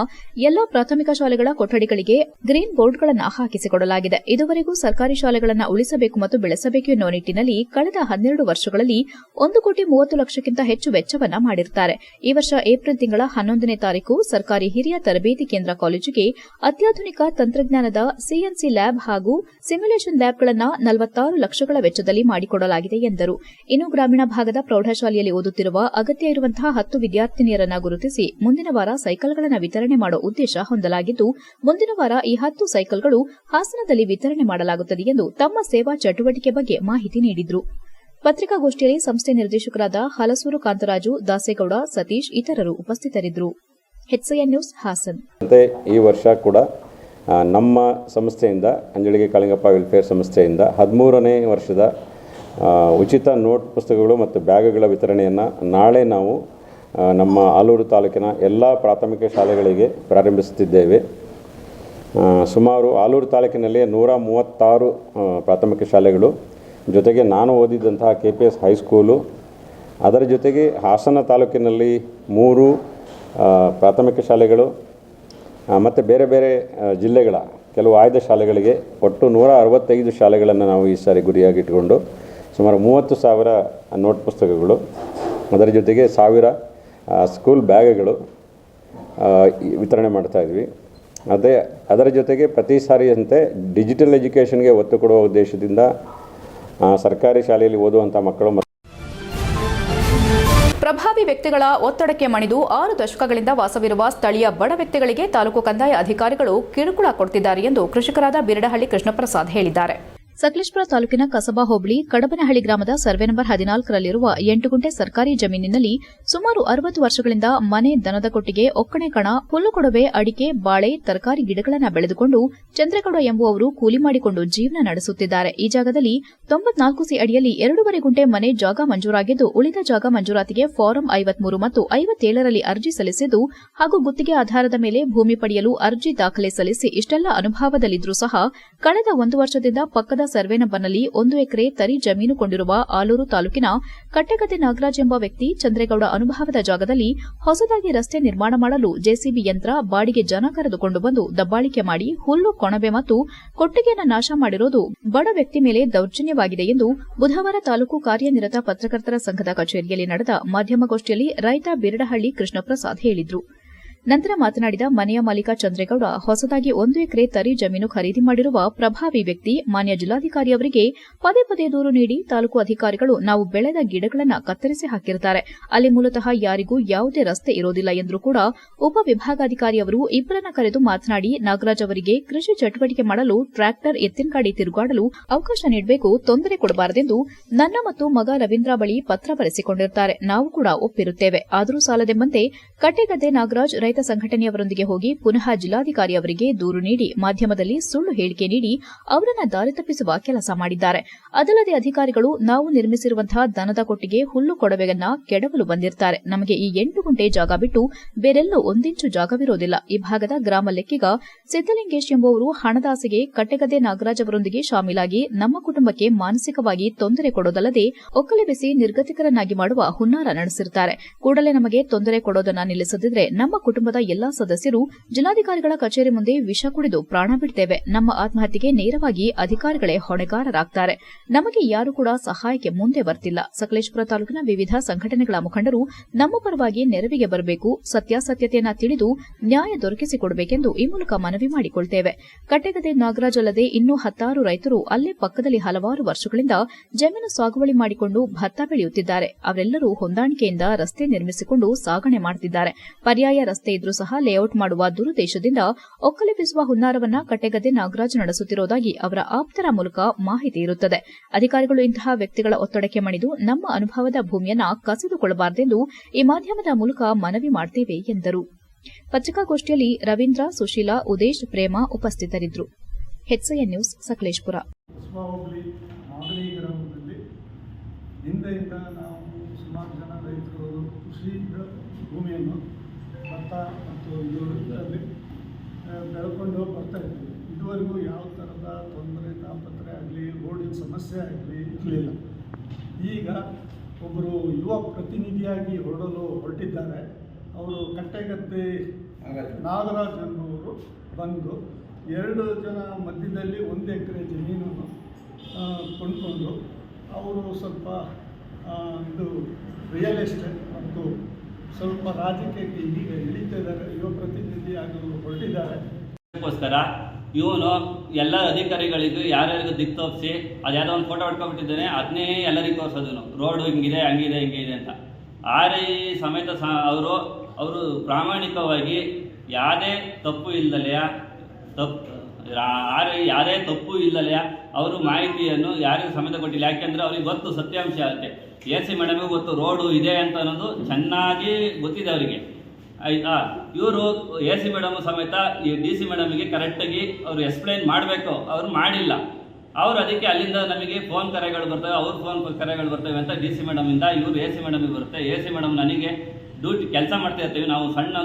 ಎಲ್ಲಾ ಪ್ರಾಥಮಿಕ ಶಾಲೆಗಳ ಕೊಠಡಿಗಳಿಗೆ ಗ್ರೀನ್ ಬೋರ್ಡ್ಗಳನ್ನು ಹಾಕಿಸಿಕೊಡಲಾಗಿದೆ. ಇದುವರೆಗೂ ಸರ್ಕಾರಿ ಶಾಲೆಗಳನ್ನು ಉಳಿಸಬೇಕು ಮತ್ತು ಬೆಳೆಸಬೇಕು ಎನ್ನುವ ನಿಟ್ಟಿನಲ್ಲಿ ಕಳೆದ 12 ವರ್ಷಗಳಲ್ಲಿ 1,30,00,000ಕ್ಕಿಂತ ಹೆಚ್ಚು ವೆಚ್ಚವನ್ನ ಮಾಡಿರುತ್ತಾರೆ. ಈ ವರ್ಷ ಏಪ್ರಿಲ್ ತಿಂಗಳ 11ನೇ ತಾರೀಕು ಸರ್ಕಾರಿ ಹಿರಿಯ ತರಬೇತಿ ಕೇಂದ್ರ ಕಾಲೇಜಿಗೆ ಅತ್ಯಾಧುನಿಕ ತಂತ್ರಜ್ಞಾನದ CNC ಲ್ಯಾಬ್ ಹಾಗೂ ಸಿಮ್ಯುಲೇಷನ್ ಲ್ಯಾಬ್ಗಳನ್ನು 46 ಲಕ್ಷಗಳ ವೆಚ್ಚದಲ್ಲಿ ಮಾಡಿಕೊಡಲಾಗಿದೆ ಎಂದರು. ಇನ್ನು ಗ್ರಾಮೀಣ ಭಾಗದ ಪ್ರೌಢಶಾಲೆಯಲ್ಲಿ ಓದುತ್ತಿರುವ ಅಗತ್ಯ ಇರುವಂತಹ 10 ವಿದ್ಯಾರ್ಥಿನಿಯರನ್ನ ಗುರುತಿಸಿ ಮುಂದಿನ ವಾರ ಸೈಕಲ್ಗಳನ್ನು ವಿತರಣೆ ಮಾಡುವ ಉದ್ದೇಶ ಹೊಂದಲಾಗಿದ್ದು, ಮುಂದಿನ ವಾರ ಈ 10 ಸೈಕಲ್ಗಳು ಹಾಸನದಲ್ಲಿ ವಿತರಣೆ ಮಾಡಲಾಗುತ್ತದೆ ಎಂದು ತಮ್ಮ ಸೇವಾ ಚಟುವಟಿಕೆ ಬಗ್ಗೆ ಮಾಹಿತಿ ನೀಡಿದರು. ಪತ್ರಿಕಾಗೋಷ್ಠಿಯಲ್ಲಿ ಸಂಸ್ಥೆ ನಿರ್ದೇಶಕರಾದ ಹಲಸೂರು ಕಾಂತರಾಜು, ದಾಸೇಗೌಡ, ಸತೀಶ್ ಇತರರು ಉಪಸ್ಥಿತರಿದ್ದರು. HCN news Hassan. ಈ ವರ್ಷ ಕೂಡ ನಮ್ಮ ಸಂಸ್ಥೆಯಿಂದ ಅಂಜಳಿಗೆ ಕಾಳಿಂಗಪ್ಪ ವೆಲ್ಫೇರ್ ಸಂಸ್ಥೆಯಿಂದ 13ನೇ ವರ್ಷದ ಉಚಿತ ನೋಟ್ ಪುಸ್ತಕಗಳು ಮತ್ತು ಬ್ಯಾಗ್ಗಳ ವಿತರಣೆಯನ್ನು ನಾಳೆ ನಾವು ನಮ್ಮ ಆಲೂರು ತಾಲೂಕಿನ ಎಲ್ಲ ಪ್ರಾಥಮಿಕ ಶಾಲೆಗಳಿಗೆ ಪ್ರಾರಂಭಿಸುತ್ತಿದ್ದೇವೆ. ಸುಮಾರು ಆಲೂರು ತಾಲೂಕಿನಲ್ಲಿ 136 ಪ್ರಾಥಮಿಕ ಶಾಲೆಗಳು, ಜೊತೆಗೆ ನಾನು ಓದಿದಂತಹ KPS ಹೈಸ್ಕೂಲು, ಅದರ ಜೊತೆಗೆ ಹಾಸನ ತಾಲೂಕಿನಲ್ಲಿ 3 ಪ್ರಾಥಮಿಕ ಶಾಲೆಗಳು ಮತ್ತು ಬೇರೆ ಬೇರೆ ಜಿಲ್ಲೆಗಳ ಕೆಲವು ಆಯ್ದ ಶಾಲೆಗಳಿಗೆ ಒಟ್ಟು 165 ಶಾಲೆಗಳನ್ನು ನಾವು ಈ ಸಾರಿ ಗುರಿಯಾಗಿಟ್ಟುಕೊಂಡು ಸುಮಾರು 30,000 ನೋಟ್ ಪುಸ್ತಕಗಳು, ಅದರ ಜೊತೆಗೆ 1,000 ಸ್ಕೂಲ್ ಬ್ಯಾಗ್ಗಳು ವಿತರಣೆ ಮಾಡ್ತಾಯಿದ್ವಿ. ಅದರ ಜೊತೆಗೆ ಪ್ರತಿ ಸಾರಿಯಂತೆ ಡಿಜಿಟಲ್ ಎಜುಕೇಷನ್ಗೆ ಒತ್ತು ಕೊಡುವ ಉದ್ದೇಶದಿಂದ ಸರ್ಕಾರಿ ಶಾಲೆಯಲ್ಲಿ ಓದುವಂಥ ಮಕ್ಕಳು ಪ್ರಭಾವಿ ವ್ಯಕ್ತಿಗಳ ಒತ್ತಡಕ್ಕೆ ಮಣಿದು 6 ದಶಕಗಳಿಂದ ವಾಸವಿರುವ ಸ್ಥಳೀಯ ಬಡ ವ್ಯಕ್ತಿಗಳಿಗೆ ತಾಲೂಕು ಕಂದಾಯ ಅಧಿಕಾರಿಗಳು ಕಿರುಕುಳ ಕೊಡುತ್ತಿದ್ದಾರೆ ಎಂದು ಕೃಷಿಕರಾದ ಬಿರಡಹಳ್ಳಿ ಕೃಷ್ಣಪ್ರಸಾದ್ ಹೇಳಿದ್ದಾರೆ. ಸಕಲೇಶಪುರ ತಾಲೂಕಿನ ಕಸಬಾ ಹೋಬಳಿ ಕಡಬನಹಳ್ಳಿ ಗ್ರಾಮದ ಸರ್ವೆ ನಂಬರ್ 14ರಲ್ಲಿರುವ 8 ಗುಂಟೆ ಸರ್ಕಾರಿ ಜಮೀನಿನಲ್ಲಿ ಸುಮಾರು 60 ವರ್ಷಗಳಿಂದ ಮನೆ, ದನದ ಕೊಟ್ಟಿಗೆ, ಒಕ್ಕಣೆ ಕಣ, ಹುಲ್ಲುಕೊಡವೆ, ಅಡಿಕೆ, ಬಾಳೆ, ತರಕಾರಿ ಗಿಡಗಳನ್ನು ಬೆಳೆದುಕೊಂಡು ಚಂದ್ರೇಗೌಡ ಎಂಬುವವರು ಕೂಲಿ ಮಾಡಿಕೊಂಡು ಜೀವನ ನಡೆಸುತ್ತಿದ್ದಾರೆ. ಈ ಜಾಗದಲ್ಲಿ 94 ಸಿ ಅಡಿಯಲ್ಲಿ 2.5 ಗುಂಟೆ ಮನೆ ಜಾಗ ಮಂಜೂರಾಗಿದ್ದು, ಉಳಿದ ಜಾಗ ಮಂಜೂರಾತಿಗೆ ಫಾರಂ 53 ಮತ್ತು 57ರಲ್ಲಿ ಅರ್ಜಿ ಸಲ್ಲಿಸಿದ್ದು ಹಾಗೂ ಗುತ್ತಿಗೆ ಆಧಾರದ ಮೇಲೆ ಭೂಮಿ ಪಡೆಯಲು ಅರ್ಜಿ ದಾಖಲೆ ಸಲ್ಲಿಸಿ ಇಷ್ಟೆಲ್ಲ ಅನುಭವದಲ್ಲಿದ್ದರೂ ಸಹ ಕಳೆದ 1 ವರ್ಷದಿಂದ ಪಕ್ಕದ ಸರ್ವೆ ನಂಬರ್ನಲ್ಲಿ 1 ಎಕರೆ ತರಿ ಜಮೀನು ಕೊಂಡಿರುವ ಆಲೂರು ತಾಲೂಕಿನ ಕಟ್ಟೆಗದ್ದೆ ನಾಗರಾಜ್ ಎಂಬ ವ್ಯಕ್ತಿ ಚಂದ್ರೇಗೌಡ ಅನುಭವದ ಜಾಗದಲ್ಲಿ ಹೊಸದಾಗಿ ರಸ್ತೆ ನಿರ್ಮಾಣ ಮಾಡಲು ಜೆಸಿಬಿ ಯಂತ್ರ ಬಾಡಿಗೆ ಜನ ಕರೆದುಕೊಂಡು ಬಂದು ದಬ್ಬಾಳಿಕೆ ಮಾಡಿ ಹುಲ್ಲು, ಕೊಣಬೆ ಮತ್ತು ಕೊಟ್ಟಿಗೆಯನ್ನು ನಾಶ ಮಾಡಿರೋದು ಬಡ ವ್ಯಕ್ತಿ ಮೇಲೆ ದೌರ್ಜನ್ಯವಾಗಿದೆ ಎಂದು ಬುಧವಾರ ತಾಲೂಕು ಕಾರ್ಯನಿರತ ಪತ್ರಕರ್ತರ ಸಂಘದ ಕಚೇರಿಯಲ್ಲಿ ನಡೆದ ಮಾಧ್ಯಮಗೋಷ್ಠಿಯಲ್ಲಿ ರೈತ ಬಿರಡಹಳ್ಳಿ ಕೃಷ್ಣಪ್ರಸಾದ್ ಹೇಳಿದರು. ನಂತರ ಮಾತನಾಡಿದ ಮನೆಯ ಮಾಲೀಕ ಚಂದ್ರೇಗೌಡ, ಹೊಸದಾಗಿ 1 ಎಕರೆ ತರಿ ಜಮೀನು ಖರೀದಿ ಮಾಡಿರುವ ಪ್ರಭಾವಿ ವ್ಯಕ್ತಿ ಮಾನ್ಯ ಜಿಲ್ಲಾಧಿಕಾರಿ ಅವರಿಗೆ ಪದೇ ಪದೇ ದೂರು ನೀಡಿ ತಾಲೂಕು ಅಧಿಕಾರಿಗಳು ನಾವು ಬೆಳೆದ ಗಿಡಗಳನ್ನು ಕತ್ತರಿಸಿ ಹಾಕಿರುತ್ತಾರೆ. ಅಲ್ಲಿ ಮೂಲತಃ ಯಾರಿಗೂ ಯಾವುದೇ ರಸ್ತೆ ಇರೋದಿಲ್ಲ ಎಂದರೂ ಕೂಡ ಉಪವಿಭಾಗಾಧಿಕಾರಿ ಅವರು ಇಬ್ಬರನ್ನ ಕರೆದು ಮಾತನಾಡಿ ನಾಗರಾಜ್ ಅವರಿಗೆ ಕೃಷಿ ಚಟುವಟಿಕೆ ಮಾಡಲು ಟ್ರ್ಯಾಕ್ಟರ್, ಎತ್ತಿನ ಗಾಡಿ ತಿರುಗಾಡಲು ಅವಕಾಶ ನೀಡಬೇಕು, ತೊಂದರೆ ಕೊಡಬಾರದೆಂದು ನನ್ನ ಮತ್ತು ಮಗ ರವೀಂದ್ರ ಬಳಿ ಪತ್ರ ಬರೆಸಿಕೊಂಡಿರುತ್ತಾರೆ. ನಾವು ಕೂಡ ಒಪ್ಪಿರುತ್ತೇವೆ. ಆದರೂ ಸಾಲದೆಂಬಂತೆ ಕಟ್ಟೆಗದ್ದೆ ನಾಗರಾಜ್ ರೈತ ಸಂಘಟನೆಯವರೊಂದಿಗೆ ಹೋಗಿ ಪುನಃ ಜಿಲ್ಲಾಧಿಕಾರಿ ಅವರಿಗೆ ದೂರು ನೀಡಿ ಮಾಧ್ಯಮದಲ್ಲಿ ಸುಳ್ಳು ಹೇಳಿಕೆ ನೀಡಿ ಅವರನ್ನ ದಾರಿ ತಪ್ಪಿಸುವ ಕೆಲಸ ಮಾಡಿದ್ದಾರೆ. ಅದಲ್ಲದೆ ಅಧಿಕಾರಿಗಳು ನಾವು ನಿರ್ಮಿಸಿರುವಂತಹ ದನದ ಕೊಟ್ಟಿಗೆ, ಹುಲ್ಲು ಕೊಡವೆಯನ್ನ ಕೆಡವಲು ಬಂದಿರುತ್ತಾರೆ. ನಮಗೆ ಈ 8 ಗುಂಟೆ ಜಾಗ ಬಿಟ್ಟು ಬೇರೆಲ್ಲೂ 1 ಇಂಚು ಜಾಗವಿರೋದಿಲ್ಲ. ಈ ಭಾಗದ ಗ್ರಾಮ ಲೆಕ್ಕಿಗ ಸಿದ್ದಲಿಂಗೇಶ್ ಎಂಬುವರು ಹಣದಾಸೆಗೆ ಕಟ್ಟೆಗದ್ದೆ ನಾಗರಾಜ್ ಅವರೊಂದಿಗೆ ಶಾಮೀಲಾಗಿ ನಮ್ಮ ಕುಟುಂಬಕ್ಕೆ ಮಾನಸಿಕವಾಗಿ ತೊಂದರೆ ಕೊಡೋದಲ್ಲದೆ ಒಕ್ಕಲೆಬೆಸಿ ನಿರ್ಗತಿಕರನ್ನಾಗಿ ಮಾಡುವ ಹುನ್ನಾರ ನಡೆಸಿರುತ್ತಾರೆ. ಕೂಡಲೇ ನಮಗೆ ತೊಂದರೆ ಕೊಡೋದನ್ನ ನಿಲ್ಲಿಸದಿದ್ರೆ ನಮ್ಮ ಕುಟುಂಬದ ಎಲ್ಲಾ ಸದಸ್ಯರು ಜಿಲ್ಲಾಧಿಕಾರಿಗಳ ಕಚೇರಿ ಮುಂದೆ ವಿಷ ಕುಡಿದು ಪ್ರಾಣ ಬಿಡ್ತೇವೆ. ನಮ್ಮ ಆತ್ಮಹತ್ಯೆಗೆ ನೇರವಾಗಿ ಅಧಿಕಾರಿಗಳೇ ಹೊಣೆಗಾರರಾಗ್ತಾರೆ. ನಮಗೆ ಯಾರು ಕೂಡ ಸಹಾಯಕ್ಕೆ ಮುಂದೆ ಬರ್ತಿಲ್ಲ. ಸಕಲೇಶಪುರ ತಾಲೂಕಿನ ವಿವಿಧ ಸಂಘಟನೆಗಳ ಮುಖಂಡರು ನಮ್ಮ ಪರವಾಗಿ ನೆರವಿಗೆ ಬರಬೇಕು. ಸತ್ಯಾಸತ್ಯತೆಯನ್ನ ತಿಳಿದು ನ್ಯಾಯ ದೊರಕಿಸಿಕೊಡಬೇಕೆಂದು ಈ ಮೂಲಕ ಮನವಿ ಮಾಡಿಕೊಳ್ತೇವೆ. ಕಟ್ಟೆಗದ್ದೆ ನಾಗರಾಜ್ ಅಲ್ಲದೆ ಇನ್ನೂ 10 ರೈತರು ಅಲ್ಲೇ ಪಕ್ಕದಲ್ಲಿ ಹಲವಾರು ವರ್ಷಗಳಿಂದ ಜಮೀನು ಸಾಗುವಳಿ ಮಾಡಿಕೊಂಡು ಭತ್ತ ಬೆಳೆಯುತ್ತಿದ್ದಾರೆ. ಅವರೆಲ್ಲರೂ ಹೊಂದಾಣಿಕೆಯಿಂದ ರಸ್ತೆ ನಿರ್ಮಿಸಿಕೊಂಡು ಸಾಗಣೆ ಮಾಡುತ್ತಿದ್ದಾರೆ. ಪರ್ಯಾಯ ರಸ್ತೆ ಇದ್ರೂ ಸಹ ಲೇಔಟ್ ಮಾಡುವ ದುರುದ್ದೇಶದಿಂದ ಒಕ್ಕಲೆಬ್ಬಿಸುವ ಹುನ್ನಾರವನ್ನ ಕಟ್ಟೆಗದ್ದೆ ನಾಗರಾಜ್ ನಡೆಸುತ್ತಿರುವುದಾಗಿ ಅವರ ಆಪ್ತರ ಮೂಲಕ ಮಾಹಿತಿ ಇರುತ್ತದೆ. ಅಧಿಕಾರಿಗಳು ಇಂತಹ ವ್ಯಕ್ತಿಗಳ ಒತ್ತಡಕ್ಕೆ ಮಣಿದು ನಮ್ಮ ಅನುಭವದ ಭೂಮಿಯನ್ನ ಕಸಿದುಕೊಳ್ಳಬಾರದೆಂದು ಈ ಮಾಧ್ಯಮದ ಮೂಲಕ ಮನವಿ ಮಾಡುತ್ತೇವೆ ಎಂದರು. ಪತ್ರಿಕಾಗೋಷ್ಠಿಯಲ್ಲಿ ರವೀಂದ್ರ, ಸುಶೀಲಾ, ಉದೇಶ್, ಪ್ರೇಮ ಉಪಸ್ಥಿತರಿದ್ದರು. HCN news, Sakleshpur. ಹಿಂದೆಯಿಂದ ನಾವು ಸುಮಾರು ಜನ ರೈತರು ಕೃಷಿ ಭೂಮಿಯನ್ನು ಭತ್ತ ಮತ್ತು ಇದರಲ್ಲಿ ಬೆಳ್ಕೊಂಡು ಬರ್ತಾ ಇದ್ವಿ. ಇದುವರೆಗೂ ಯಾವ ಥರದ ತೊಂದರೆ, ತಾಪತ್ರೆ ಆಗಲಿ, ರೋಡಿನ ಸಮಸ್ಯೆ ಆಗಲಿ ಇರಲಿಲ್ಲ. ಈಗ ಒಬ್ಬರು ಯುವ ಪ್ರತಿನಿಧಿಯಾಗಿ ಹೊರಟಿದ್ದಾರೆ. ಅವರು ಕಟ್ಟೆಗದ್ದೆ ನಾಗರಾಜ್ ಎಂಬುವರು ಬಂದು 2 ಜನ ಮಧ್ಯದಲ್ಲಿ 1 ಎಕರೆ ಜಮೀನನ್ನು ಕೊಂಡ್ಕೊಂಡು ಅವರು ಸ್ವಲ್ಪ ಇದು ರಿಯಲ್ ಎಸ್ಟೇಟ್ ಮತ್ತು ಸ್ವಲ್ಪ ರಾಜಕೀಯಕ್ಕೆ ಈಗ ಇಳಿತಿದ್ದಾರೆ. ಯುವ ಪ್ರತಿನಿಧಿ ಆಗಲು ಹೊರಟಿದ್ದಾರೆ. ಅದಕ್ಕೋಸ್ಕರ ಇವನು ಎಲ್ಲ ಅಧಿಕಾರಿಗಳಿಗೂ ಯಾರ್ಯಾರಿಗೂ ದಿಕ್ಕು ತೋರಿಸಿ ಅದ್ಯಾವುದೋ ಒಂದು ಫೋಟೋ ಹೊಡ್ಕೊಂಡ್ಬಿಟ್ಟಿದ್ದಾನೆ, ಅದನ್ನೇ ಎಲ್ಲರಿಗೂ ತೋರಿಸೋದು ರೋಡು ಹಿಂಗಿದೆ, ಹಂಗಿದೆ, ಹಿಂಗಿದೆ ಅಂತ. ಆರೈ ಸಮೇತ ಅವರು ಪ್ರಾಮಾಣಿಕವಾಗಿ ಯಾವುದೇ ತಪ್ಪು ಇಲ್ಲದೆಯ ಅವರು ಮಾಹಿತಿಯನ್ನು ಯಾರಿಗೂ ಸಮೇತ ಕೊಟ್ಟಿಲ್ಲ. ಯಾಕೆಂದರೆ ಅವ್ರಿಗೆ ಗೊತ್ತು, ಸತ್ಯಾಂಶ ಆಗುತ್ತೆ. AC ಮೇಡಮಿಗೂ ಗೊತ್ತು ರೋಡು ಇದೆ ಅಂತ ಅನ್ನೋದು ಚೆನ್ನಾಗಿ ಗೊತ್ತಿದೆ ಅವರಿಗೆ, ಆಯಿತಾ. ಇವರು AC ಮೇಡಮು ಸಮೇತ ಈ DC ಮೇಡಮಿಗೆ ಕರೆಕ್ಟಾಗಿ ಅವರು ಎಕ್ಸ್ಪ್ಲೈನ್ ಮಾಡಬೇಕು, ಅವರು ಮಾಡಿಲ್ಲ. ಅವರು ಅದಕ್ಕೆ ಅಲ್ಲಿಂದ ನಮಗೆ ಫೋನ್ ಕರೆಗಳು ಬರ್ತವೆ, ಅವ್ರ ಫೋನ್ ಕರೆಗಳು ಬರ್ತವೆ ಅಂತ DC ಮೇಡಮಿಂದ ಇವರು AC ಮೇಡಮಿಗೆ ಬರುತ್ತೆ. AC ಮೇಡಮ್ ನನಗೆ ಡ್ಯೂಟಿ ಕೆಲಸ ಮಾಡ್ತಾ ಇರ್ತೀವಿ, ನಾವು ಸಣ್ಣ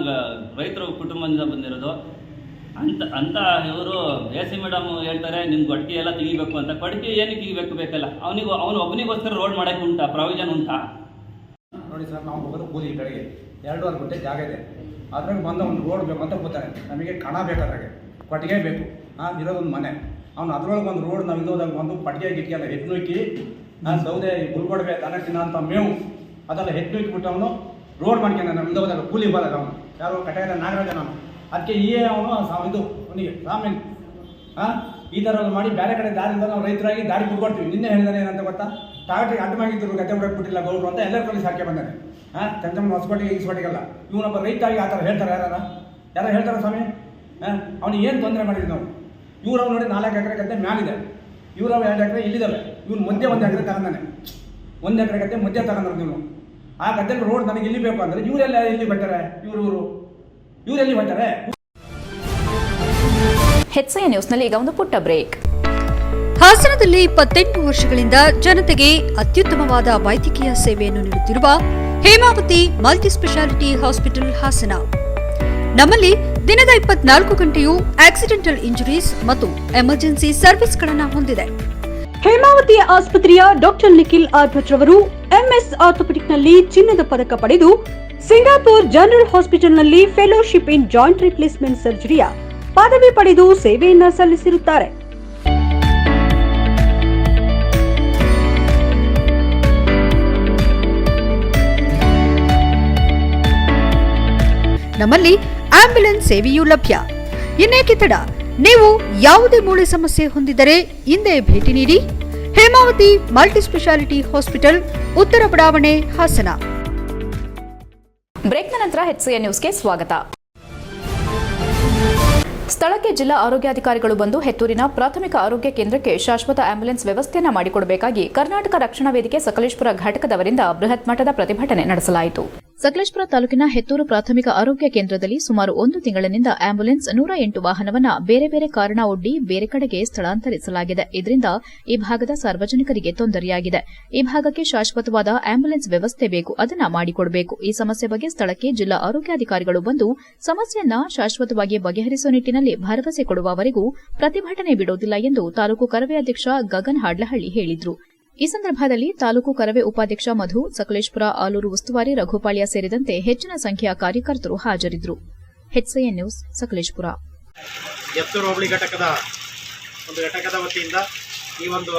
ರೈತರ ಕುಟುಂಬದಿಂದ ಬಂದಿರೋದು ಅಂತ ಇವರು AC ಮೇಡಮ್ ಹೇಳ್ತಾರೆ ನಿಮ್ಗೆ ಕೊಡ್ಕೆ ಎಲ್ಲ ತೆಗಿಬೇಕು ಅಂತ. ಕೊಡ್ಕೆ ಏನಕ್ಕೆ ತೆಗಿಬೇಕು ಬೇಕಲ್ಲ, ಅವನು ಒಬ್ಬನಿಗೋಸ್ಕರ ರೋಡ್ ಮಾಡೋಕ್ಕೆ ಉಂಟಾ, ಪ್ರಾವಿಷನ್ ಉಂಟಾ? ನೋಡಿ ಸರ್, ನಾವು ಹೋಗೋದು ಕೂಲಿ ಬೆಳಗ್ಗೆ 2.5 ಗುಂಟೆ ಜಾಗ ಇದೆ. ಅದ್ರಾಗ ಬಂದ ಒಂದು ರೋಡ್ ಬೇಕು ಅಂತ ಕೂತಾನೆ. ನಮಗೆ ಕಣ ಬೇಕಾದ್ರಾಗೆ ಕೊಟ್ಟಿಗೆ ಬೇಕು, ಇರೋದೊಂದು ಮನೆ. ಅವ್ನು ಅದ್ರೊಳಗೆ ಒಂದು ರೋಡ್ ನಾವು ಇದ್ದೋದಾಗ ಒಂದು ಪಟ್ಟಿಗೆ ಗಿಟ್ಟಿಗೆಲ್ಲ ಹೆಜ್ನುಕ್ಕಿ ಸೌದೆ ಗುಲ್ಕೊಡ್ಬೇಕು ದನ ತಿನ್ನ ಅಂತ ಮೇವು ಅದೆಲ್ಲ ಹೆಜ್ನುಕ್ಕಿಬಿಟ್ಟು ಅವನು ರೋಡ್ ಮಾಡ್ಕೊಂಡು ನಮ್ಮ ಇದ್ದೋದಾಗ ಕೂಲಿ ಬರೋದು ಅವನು ಯಾರು ಕಟ್ಟೆಗದ್ದೆ ನಾಗರಾಜ. ನಾನು ಅದಕ್ಕೆ ಅವನು ಅವನಿಗೆ ರಾಮೇನ್ ಈ ಥರ ಮಾಡಿ ಬೇರೆ ಕಡೆ ದಾರಿಯಿಂದ ನಾವು ರೈತರಾಗಿ ದಾರಿ ಬಿಟ್ಕೊಡ್ತೀವಿ. ನಿನ್ನೆ ಹೇಳಿದಾನೆ ಏನಂತ ಗೊತ್ತಾ, ಟಾಗಟಿಗೆ ಅಡ್ಡಮಾಗಿದ್ದರು ಗದ್ದೆ ಬಿಡಕ್ಬಿಟ್ಟಿಲ್ಲ ಗೌಡ್ರು ಅಂತ ಎಲ್ಲರ ಕಡೆ ಸಾಕೆ ಬಂದಾನೆ. ಚಂದ್ರಮ್ಮ ಹೊಸಪಟ್ಟಿಗೆ ಈಸ್ಪಟ್ಟಿಗೆಲ್ಲ ಇವನೊಬ್ಬ ರೈತಾಗಿ ಆ ಥರ ಹೇಳ್ತಾರೆ. ಯಾರು ಹೇಳ್ತಾರೆ ಸ್ವಾಮಿ? ಅವನಿಗೆ ಏನು ತೊಂದರೆ ಮಾಡಿದ್ವಿ ನಾವು? ಇವ್ರು ಅವ್ನು ನೋಡಿ 4 ಎಕರೆ ಗದ್ದೆ ಮ್ಯಾಲಿದೆ. ಇವರು 2 ಎಕರೆ ಇಲ್ಲಿದ್ದಾವೆ, ಇವ್ನು ಮಧ್ಯೆ 1 ಎಕರೆ ತಗೊಂಡಾನೆ, 1 ಎಕರೆ ಗದ್ದೆ ಮಧ್ಯೆ ತಗೊಂಡ್ರೆ ನೀವು ಆ ಗದ್ದೆಗೆ ರೋಡ್ ನನಗೆ ಇಲ್ಲಿ ಬೇಕು ಅಂದರೆ ಇವರೆಲ್ಲ ಇಲ್ಲಿ ಬರ್ತಾರೆ, ಇವರೆಲ್ಲಿ ಬರ್ತಾರೆ. HCN ನ್ಯೂಸ್ನಲ್ಲಿ ಈಗ ಒಂದು ಪುಟ್ಟ ಬ್ರೇಕ್. ಹಾಸನದಲ್ಲಿ 28 ವರ್ಷಗಳಿಂದ ಜನತೆಗೆ ಅತ್ಯುತ್ತಮವಾದ ವೈದ್ಯಕೀಯ ಸೇವೆಯನ್ನು ನೀಡುತ್ತಿರುವ ಹೇಮಾವತಿ ಮಲ್ಟಿಸ್ಪೆಷಾಲಿಟಿ ಹಾಸ್ಪಿಟಲ್ ಹಾಸನ. ನಮ್ಮಲ್ಲಿ ದಿನದ 24 ಗಂಟೆಯೂ ಆಕ್ಸಿಡೆಂಟಲ್ ಇಂಜುರೀಸ್ ಮತ್ತು ಎಮರ್ಜೆನ್ಸಿ ಸರ್ವಿಸ್ಗಳನ್ನು ಹೊಂದಿದೆ. ಹೇಮಾವತಿ ಆಸ್ಪತ್ರೆಯ ಡಾಕ್ಟರ್ ನಿಖಿಲ್ ಆರ್ ಭಟ್ ರವರು MS ಆರ್ಥೋಪೆಡಿಕ್ನಲ್ಲಿ ಚಿನ್ನದ ಪದಕ ಪಡೆದು ಸಿಂಗಾಪುರ್ ಜನರಲ್ ಹಾಸ್ಪಿಟಲ್ನಲ್ಲಿ ಫೆಲೋಶಿಪ್ ಇನ್ ಜಾಯಿಂಟ್ ರಿಪ್ಲೇಸ್ಮೆಂಟ್ ಸರ್ಜರಿಯ ಪದವಿ ಪಡೆದು ಸೇವೆಯನ್ನ ಸಲ್ಲಿಸಿರುತ್ತಾರೆ. ನಮ್ಮಲ್ಲಿ ಆಂಬ್ಯುಲೆನ್ಸ್ ಸೇವೆಯೂ ಲಭ್ಯ. ಇನ್ನೇಕೆ ತಡ, ನೀವು ಯಾವುದೇ ಮೂಳೆ ಸಮಸ್ಯೆ ಹೊಂದಿದ್ದರೆ ಹಿಂದೆ ಭೇಟಿ ನೀಡಿ. ಹೇಮಾವತಿ ಮಲ್ಟಿಸ್ಪೆಷಾಲಿಟಿ ಹಾಸ್ಪಿಟಲ್, ಉತ್ತರ ಬಡಾವಣೆ, ಹಾಸನ. ಬ್ರೇಕ್ನ ನಂತರ HCN ನ್ಯೂಸ್ಗೆ ಸ್ವಾಗತ. ಸ್ಥಳಕ್ಕೆ ಜಿಲ್ಲಾ ಆರೋಗ್ಯಾಧಿಕಾರಿಗಳು ಬಂದು ಹೆತ್ತೂರಿನ ಪ್ರಾಥಮಿಕ ಆರೋಗ್ಯ ಕೇಂದ್ರಕ್ಕೆ ಶಾಶ್ವತ ಆಂಬ್ಯುಲೆನ್ಸ್ ವ್ಯವಸ್ಥೆಯನ್ನು ಮಾಡಿಕೊಡಬೇಕಾಗಿ ಕರ್ನಾಟಕ ರಕ್ಷಣಾ ವೇದಿಕೆ ಸಕಲೇಶಪುರ ಘಟಕದವರಿಂದ ಬೃಹತ್ ಮಟ್ಟದ ಪ್ರತಿಭಟನೆ ನಡೆಸಲಾಯಿತು. ಸಕಲೇಶಪುರ ತಾಲೂಕಿನ ಹೆತ್ತೂರು ಪ್ರಾಥಮಿಕ ಆರೋಗ್ಯ ಕೇಂದ್ರದಲ್ಲಿ ಸುಮಾರು 1 ತಿಂಗಳಿನಿಂದ ಆಂಬ್ಯುಲೆನ್ಸ್ 108 ವಾಹನವನ್ನು ಬೇರೆ ಬೇರೆ ಕಾರಣ ಒಡ್ಡಿ ಬೇರೆ ಕಡೆಗೆ ಸ್ಥಳಾಂತರಿಸಲಾಗಿದೆ. ಇದರಿಂದ ಈ ಭಾಗದ ಸಾರ್ವಜನಿಕರಿಗೆ ತೊಂದರೆಯಾಗಿದೆ. ಈ ಭಾಗಕ್ಕೆ ಶಾಶ್ವತವಾದ ಆಂಬ್ಯುಲೆನ್ಸ್ ವ್ಯವಸ್ಥೆ ಬೇಕು, ಅದನ್ನ ಮಾಡಿಕೊಡಬೇಕು. ಈ ಸಮಸ್ಯೆ ಬಗ್ಗೆ ಸ್ಥಳಕ್ಕೆ ಜಿಲ್ಲಾ ಆರೋಗ್ಯಾಧಿಕಾರಿಗಳು ಬಂದು ಸಮಸ್ಯೆಯನ್ನ ಶಾಶ್ವತವಾಗಿ ಬಗೆಹರಿಸುವ ನಿಟ್ಟಿನಲ್ಲಿ ಭರವಸೆ ಕೊಡುವವರೆಗೂ ಪ್ರತಿಭಟನೆ ಬಿಡುವುದಿಲ್ಲ ಎಂದು ತಾಲೂಕು ಕರವೇ ಅಧ್ಯಕ್ಷ ಗಗನ್ ಹಾಡ್ಲಹಳ್ಳಿ ಹೇಳಿದರು. ಈ ಸಂದರ್ಭದಲ್ಲಿ ತಾಲೂಕು ಕರವೇ ಉಪಾಧ್ಯಕ್ಷ ಮಧು, ಸಕಲೇಶಪುರ ಆಲೂರು ಉಸ್ತುವಾರಿ ರಘುಪಾಳ್ಯ ಸೇರಿದಂತೆ ಹೆಚ್ಚಿನ ಸಂಖ್ಯೆಯ ಕಾರ್ಯಕರ್ತರು ಹಾಜರಿದ್ದರು. HCN news, Sakleshpur. ಎತ್ತೂರು ಹೋಬಳಿ ಘಟಕದ ಒಂದು ಘಟಕದ ವತಿಯಿಂದ ಈ ಒಂದು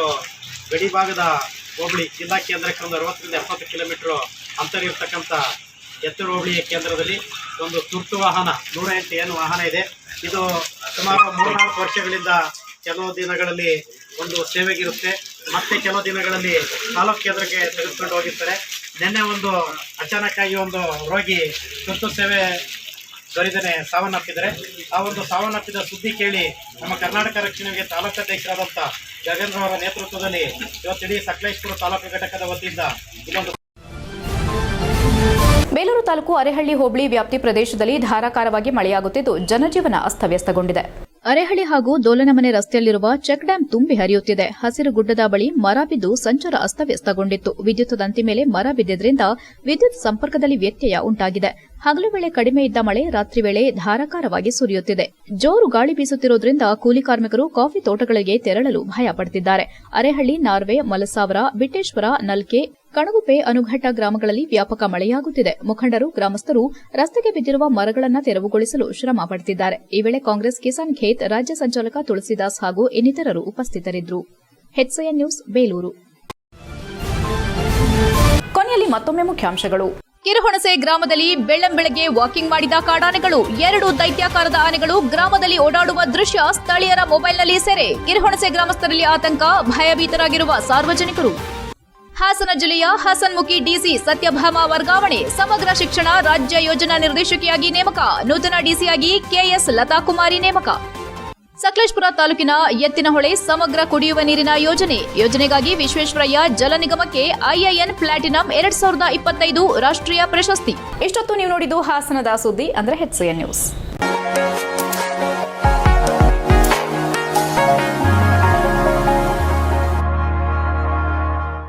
ಗಡಿ ಭಾಗದ ಹೋಬಳಿ ಜಿಲ್ಲಾ ಕೇಂದ್ರಕ್ಕೆ ಒಂದು 60ರಿಂದ 70 ಕಿಲೋಮೀಟರ್ ಅಂತರ ಇರತಕ್ಕಂಥ ಎತ್ತೂರು ಹೋಬಳಿ ಕೇಂದ್ರದಲ್ಲಿ ಒಂದು ತುರ್ತು ವಾಹನ 108 ಏನು ವಾಹನ ಇದೆ. ಇದು ಸುಮಾರು 3-4 ವರ್ಷಗಳಿಂದ ಕೆಲವು ದಿನಗಳಲ್ಲಿ ಒಂದು ಸೇವೆಗಿರುತ್ತೆ, ಮತ್ತೆ ಕೆಲವು ದಿನಗಳಲ್ಲಿ ತಾಲೂಕು ಕೇಂದ್ರಕ್ಕೆ ತೆಗೆದುಕೊಂಡು ಹೋಗಿರ್ತಾರೆ. ನಿನ್ನೆ ಒಂದು ಅಚಾನಕ್ಕಾಗಿ ಒಂದು ರೋಗಿ ತುರ್ತು ಸೇವೆ ದೊರೆಯದೇ ಸಾವನ್ನಪ್ಪಿದ್ದಾರೆ. ಆ ಒಂದು ಸಾವನ್ನಪ್ಪಿದ ಸುದ್ದಿ ಕೇಳಿ ನಮ್ಮ ಕರ್ನಾಟಕ ರಕ್ಷಣೆಗೆ ತಾಲೂಕಾಧ್ಯಕ್ಷರಾದಂಥ ಗಗನ್ ಅವರ ನೇತೃತ್ವದಲ್ಲಿ ಇವತ್ತಿಡೀ ಸಕಲೇಶಪುರ ತಾಲೂಕು ಘಟಕದ ವತಿಯಿಂದ ಇನ್ನೊಂದು ಬೇಲೂರು ತಾಲೂಕು ಅರೇಹಳ್ಳಿ ಹೋಬಳಿ ವ್ಯಾಪ್ತಿ ಪ್ರದೇಶದಲ್ಲಿ ಧಾರಾಕಾರವಾಗಿ ಮಳೆಯಾಗುತ್ತಿದ್ದು ಜನಜೀವನ ಅಸ್ತವ್ಯಸ್ತಗೊಂಡಿದೆ. ಅರೇಹಳ್ಳಿ ಹಾಗೂ ದೋಲನಮನೆ ರಸ್ತೆಯಲ್ಲಿರುವ ಚೆಕ್ ಡ್ಯಾಂ ತುಂಬಿ ಹರಿಯುತ್ತಿದೆ. ಹಸಿರು ಗುಡ್ಡದ ಬಳಿ ಮರ ಬಿದ್ದು ಸಂಚಾರ ಅಸ್ತವ್ಯಸ್ತಗೊಂಡಿತ್ತು. ವಿದ್ಯುತ್ ತಂತಿ ಮೇಲೆ ಮರ ಬಿದ್ದಿದ್ದರಿಂದ ವಿದ್ಯುತ್ ಸಂಪರ್ಕದಲ್ಲಿ ವ್ಯತ್ಯಯ ಉಂಟಾಗಿದೆ. ಹಗಲು ವೇಳೆ ಕಡಿಮೆ ಇದ್ದ ಮಳೆ ರಾತ್ರಿ ವೇಳೆ ಧಾರಾಕಾರವಾಗಿ ಸುರಿಯುತ್ತಿದೆ. ಜೋರು ಗಾಳಿ ಬೀಸುತ್ತಿರುವುದರಿಂದ ಕೂಲಿ ಕಾರ್ಮಿಕರು ಕಾಫಿ ತೋಟಗಳಿಗೆ ತೆರಳಲು ಭಯ ಪಡುತ್ತಿದ್ದಾರೆ. ಅರೇಹಳ್ಳಿ, ನಾರ್ವೆ, ಮಲಸಾವರ, ಬಿಟ್ಟೇಶ್ವರ, ನಲ್ಕೆ, ಕಣಗುಪ್ಪೆ, ಅನುಘಟ್ಟ ಗ್ರಾಮಗಳಲ್ಲಿ ವ್ಯಾಪಕ ಮಳೆಯಾಗುತ್ತಿದೆ. ಮುಖಂಡರು, ಗ್ರಾಮಸ್ಥರು ರಸ್ತೆಗೆ ಬಿದ್ದಿರುವ ಮರಗಳನ್ನು ತೆರವುಗೊಳಿಸಲು ಶ್ರಮ ಪಡುತ್ತಿದ್ದಾರೆ. ಈ ವೇಳೆ ಕಾಂಗ್ರೆಸ್ ಕಿಸಾನ್ ಖೇತ್ ರಾಜ್ಯ ಸಂಚಾಲಕ ತುಳಸಿದಾಸ್ ಹಾಗೂ ಇನ್ನಿತರರು ಉಪಸ್ಥಿತರಿದ್ದರು. HCN news, Belur. ಕೊನೆಯಲ್ಲಿ ಮತ್ತೊಮ್ಮೆ ಮುಖ್ಯಾಂಶಗಳು. ಕಿರುಹುಣಸೆ ಗ್ರಾಮದಲ್ಲಿ ಬೆಳ್ಳಂಬೆಳಗ್ಗೆ ವಾಕಿಂಗ್ ಮಾಡಿದ ಕಾಡಾನೆಗಳು, 2 ದೈತ್ಯಾಕಾರದ ಆನೆಗಳು ಗ್ರಾಮದಲ್ಲಿ ಓಡಾಡುವ ದೃಶ್ಯ ಸ್ಥಳೀಯರ ಮೊಬೈಲ್ನಲ್ಲಿ ಸೆರೆ. ಕಿರುಹುಣಸೆ ಗ್ರಾಮಸ್ಥರಲ್ಲಿ ಆತಂಕ, ಭಯಭೀತರಾಗಿರುವ ಸಾರ್ವಜನಿಕರು. ಹಾಸನ ಜಿಲ್ಲೆಯ ಹಸನ್ಮುಖಿ ಡಿಸಿ ಸತ್ಯಭಾಮ ವರ್ಗಾವಣೆ, ಸಮಗ್ರ ಶಿಕ್ಷಣ ರಾಜ್ಯ ಯೋಜನಾ ನಿರ್ದೇಶಕಿಯಾಗಿ ನೇಮಕ, ನೂತನ ಡಿಸಿಯಾಗಿ KS ಲತಾಕುಮಾರಿ ನೇಮಕ. ಸಕಲೇಶಪುರ ತಾಲೂಕಿನ ಎತ್ತಿನಹೊಳೆ ಸಮಗ್ರ ಕುಡಿಯುವ ನೀರಿನ ಯೋಜನೆಗಾಗಿ ವಿಶ್ವೇಶ್ವರಯ್ಯ ಜಲ ನಿಗಮಕ್ಕೆ IIN ಪ್ಲಾಟಿನಂ 2025 ರಾಷ್ಟ್ರೀಯ ಪ್ರಶಸ್ತಿ. ಇಷ್ಟೊತ್ತು ನೀವು ನೋಡಿದ್ದು ಹಾಸನದ ಸುದ್ದಿ ಅಂದ್ರೆ HCN ನ್ಯೂಸ್.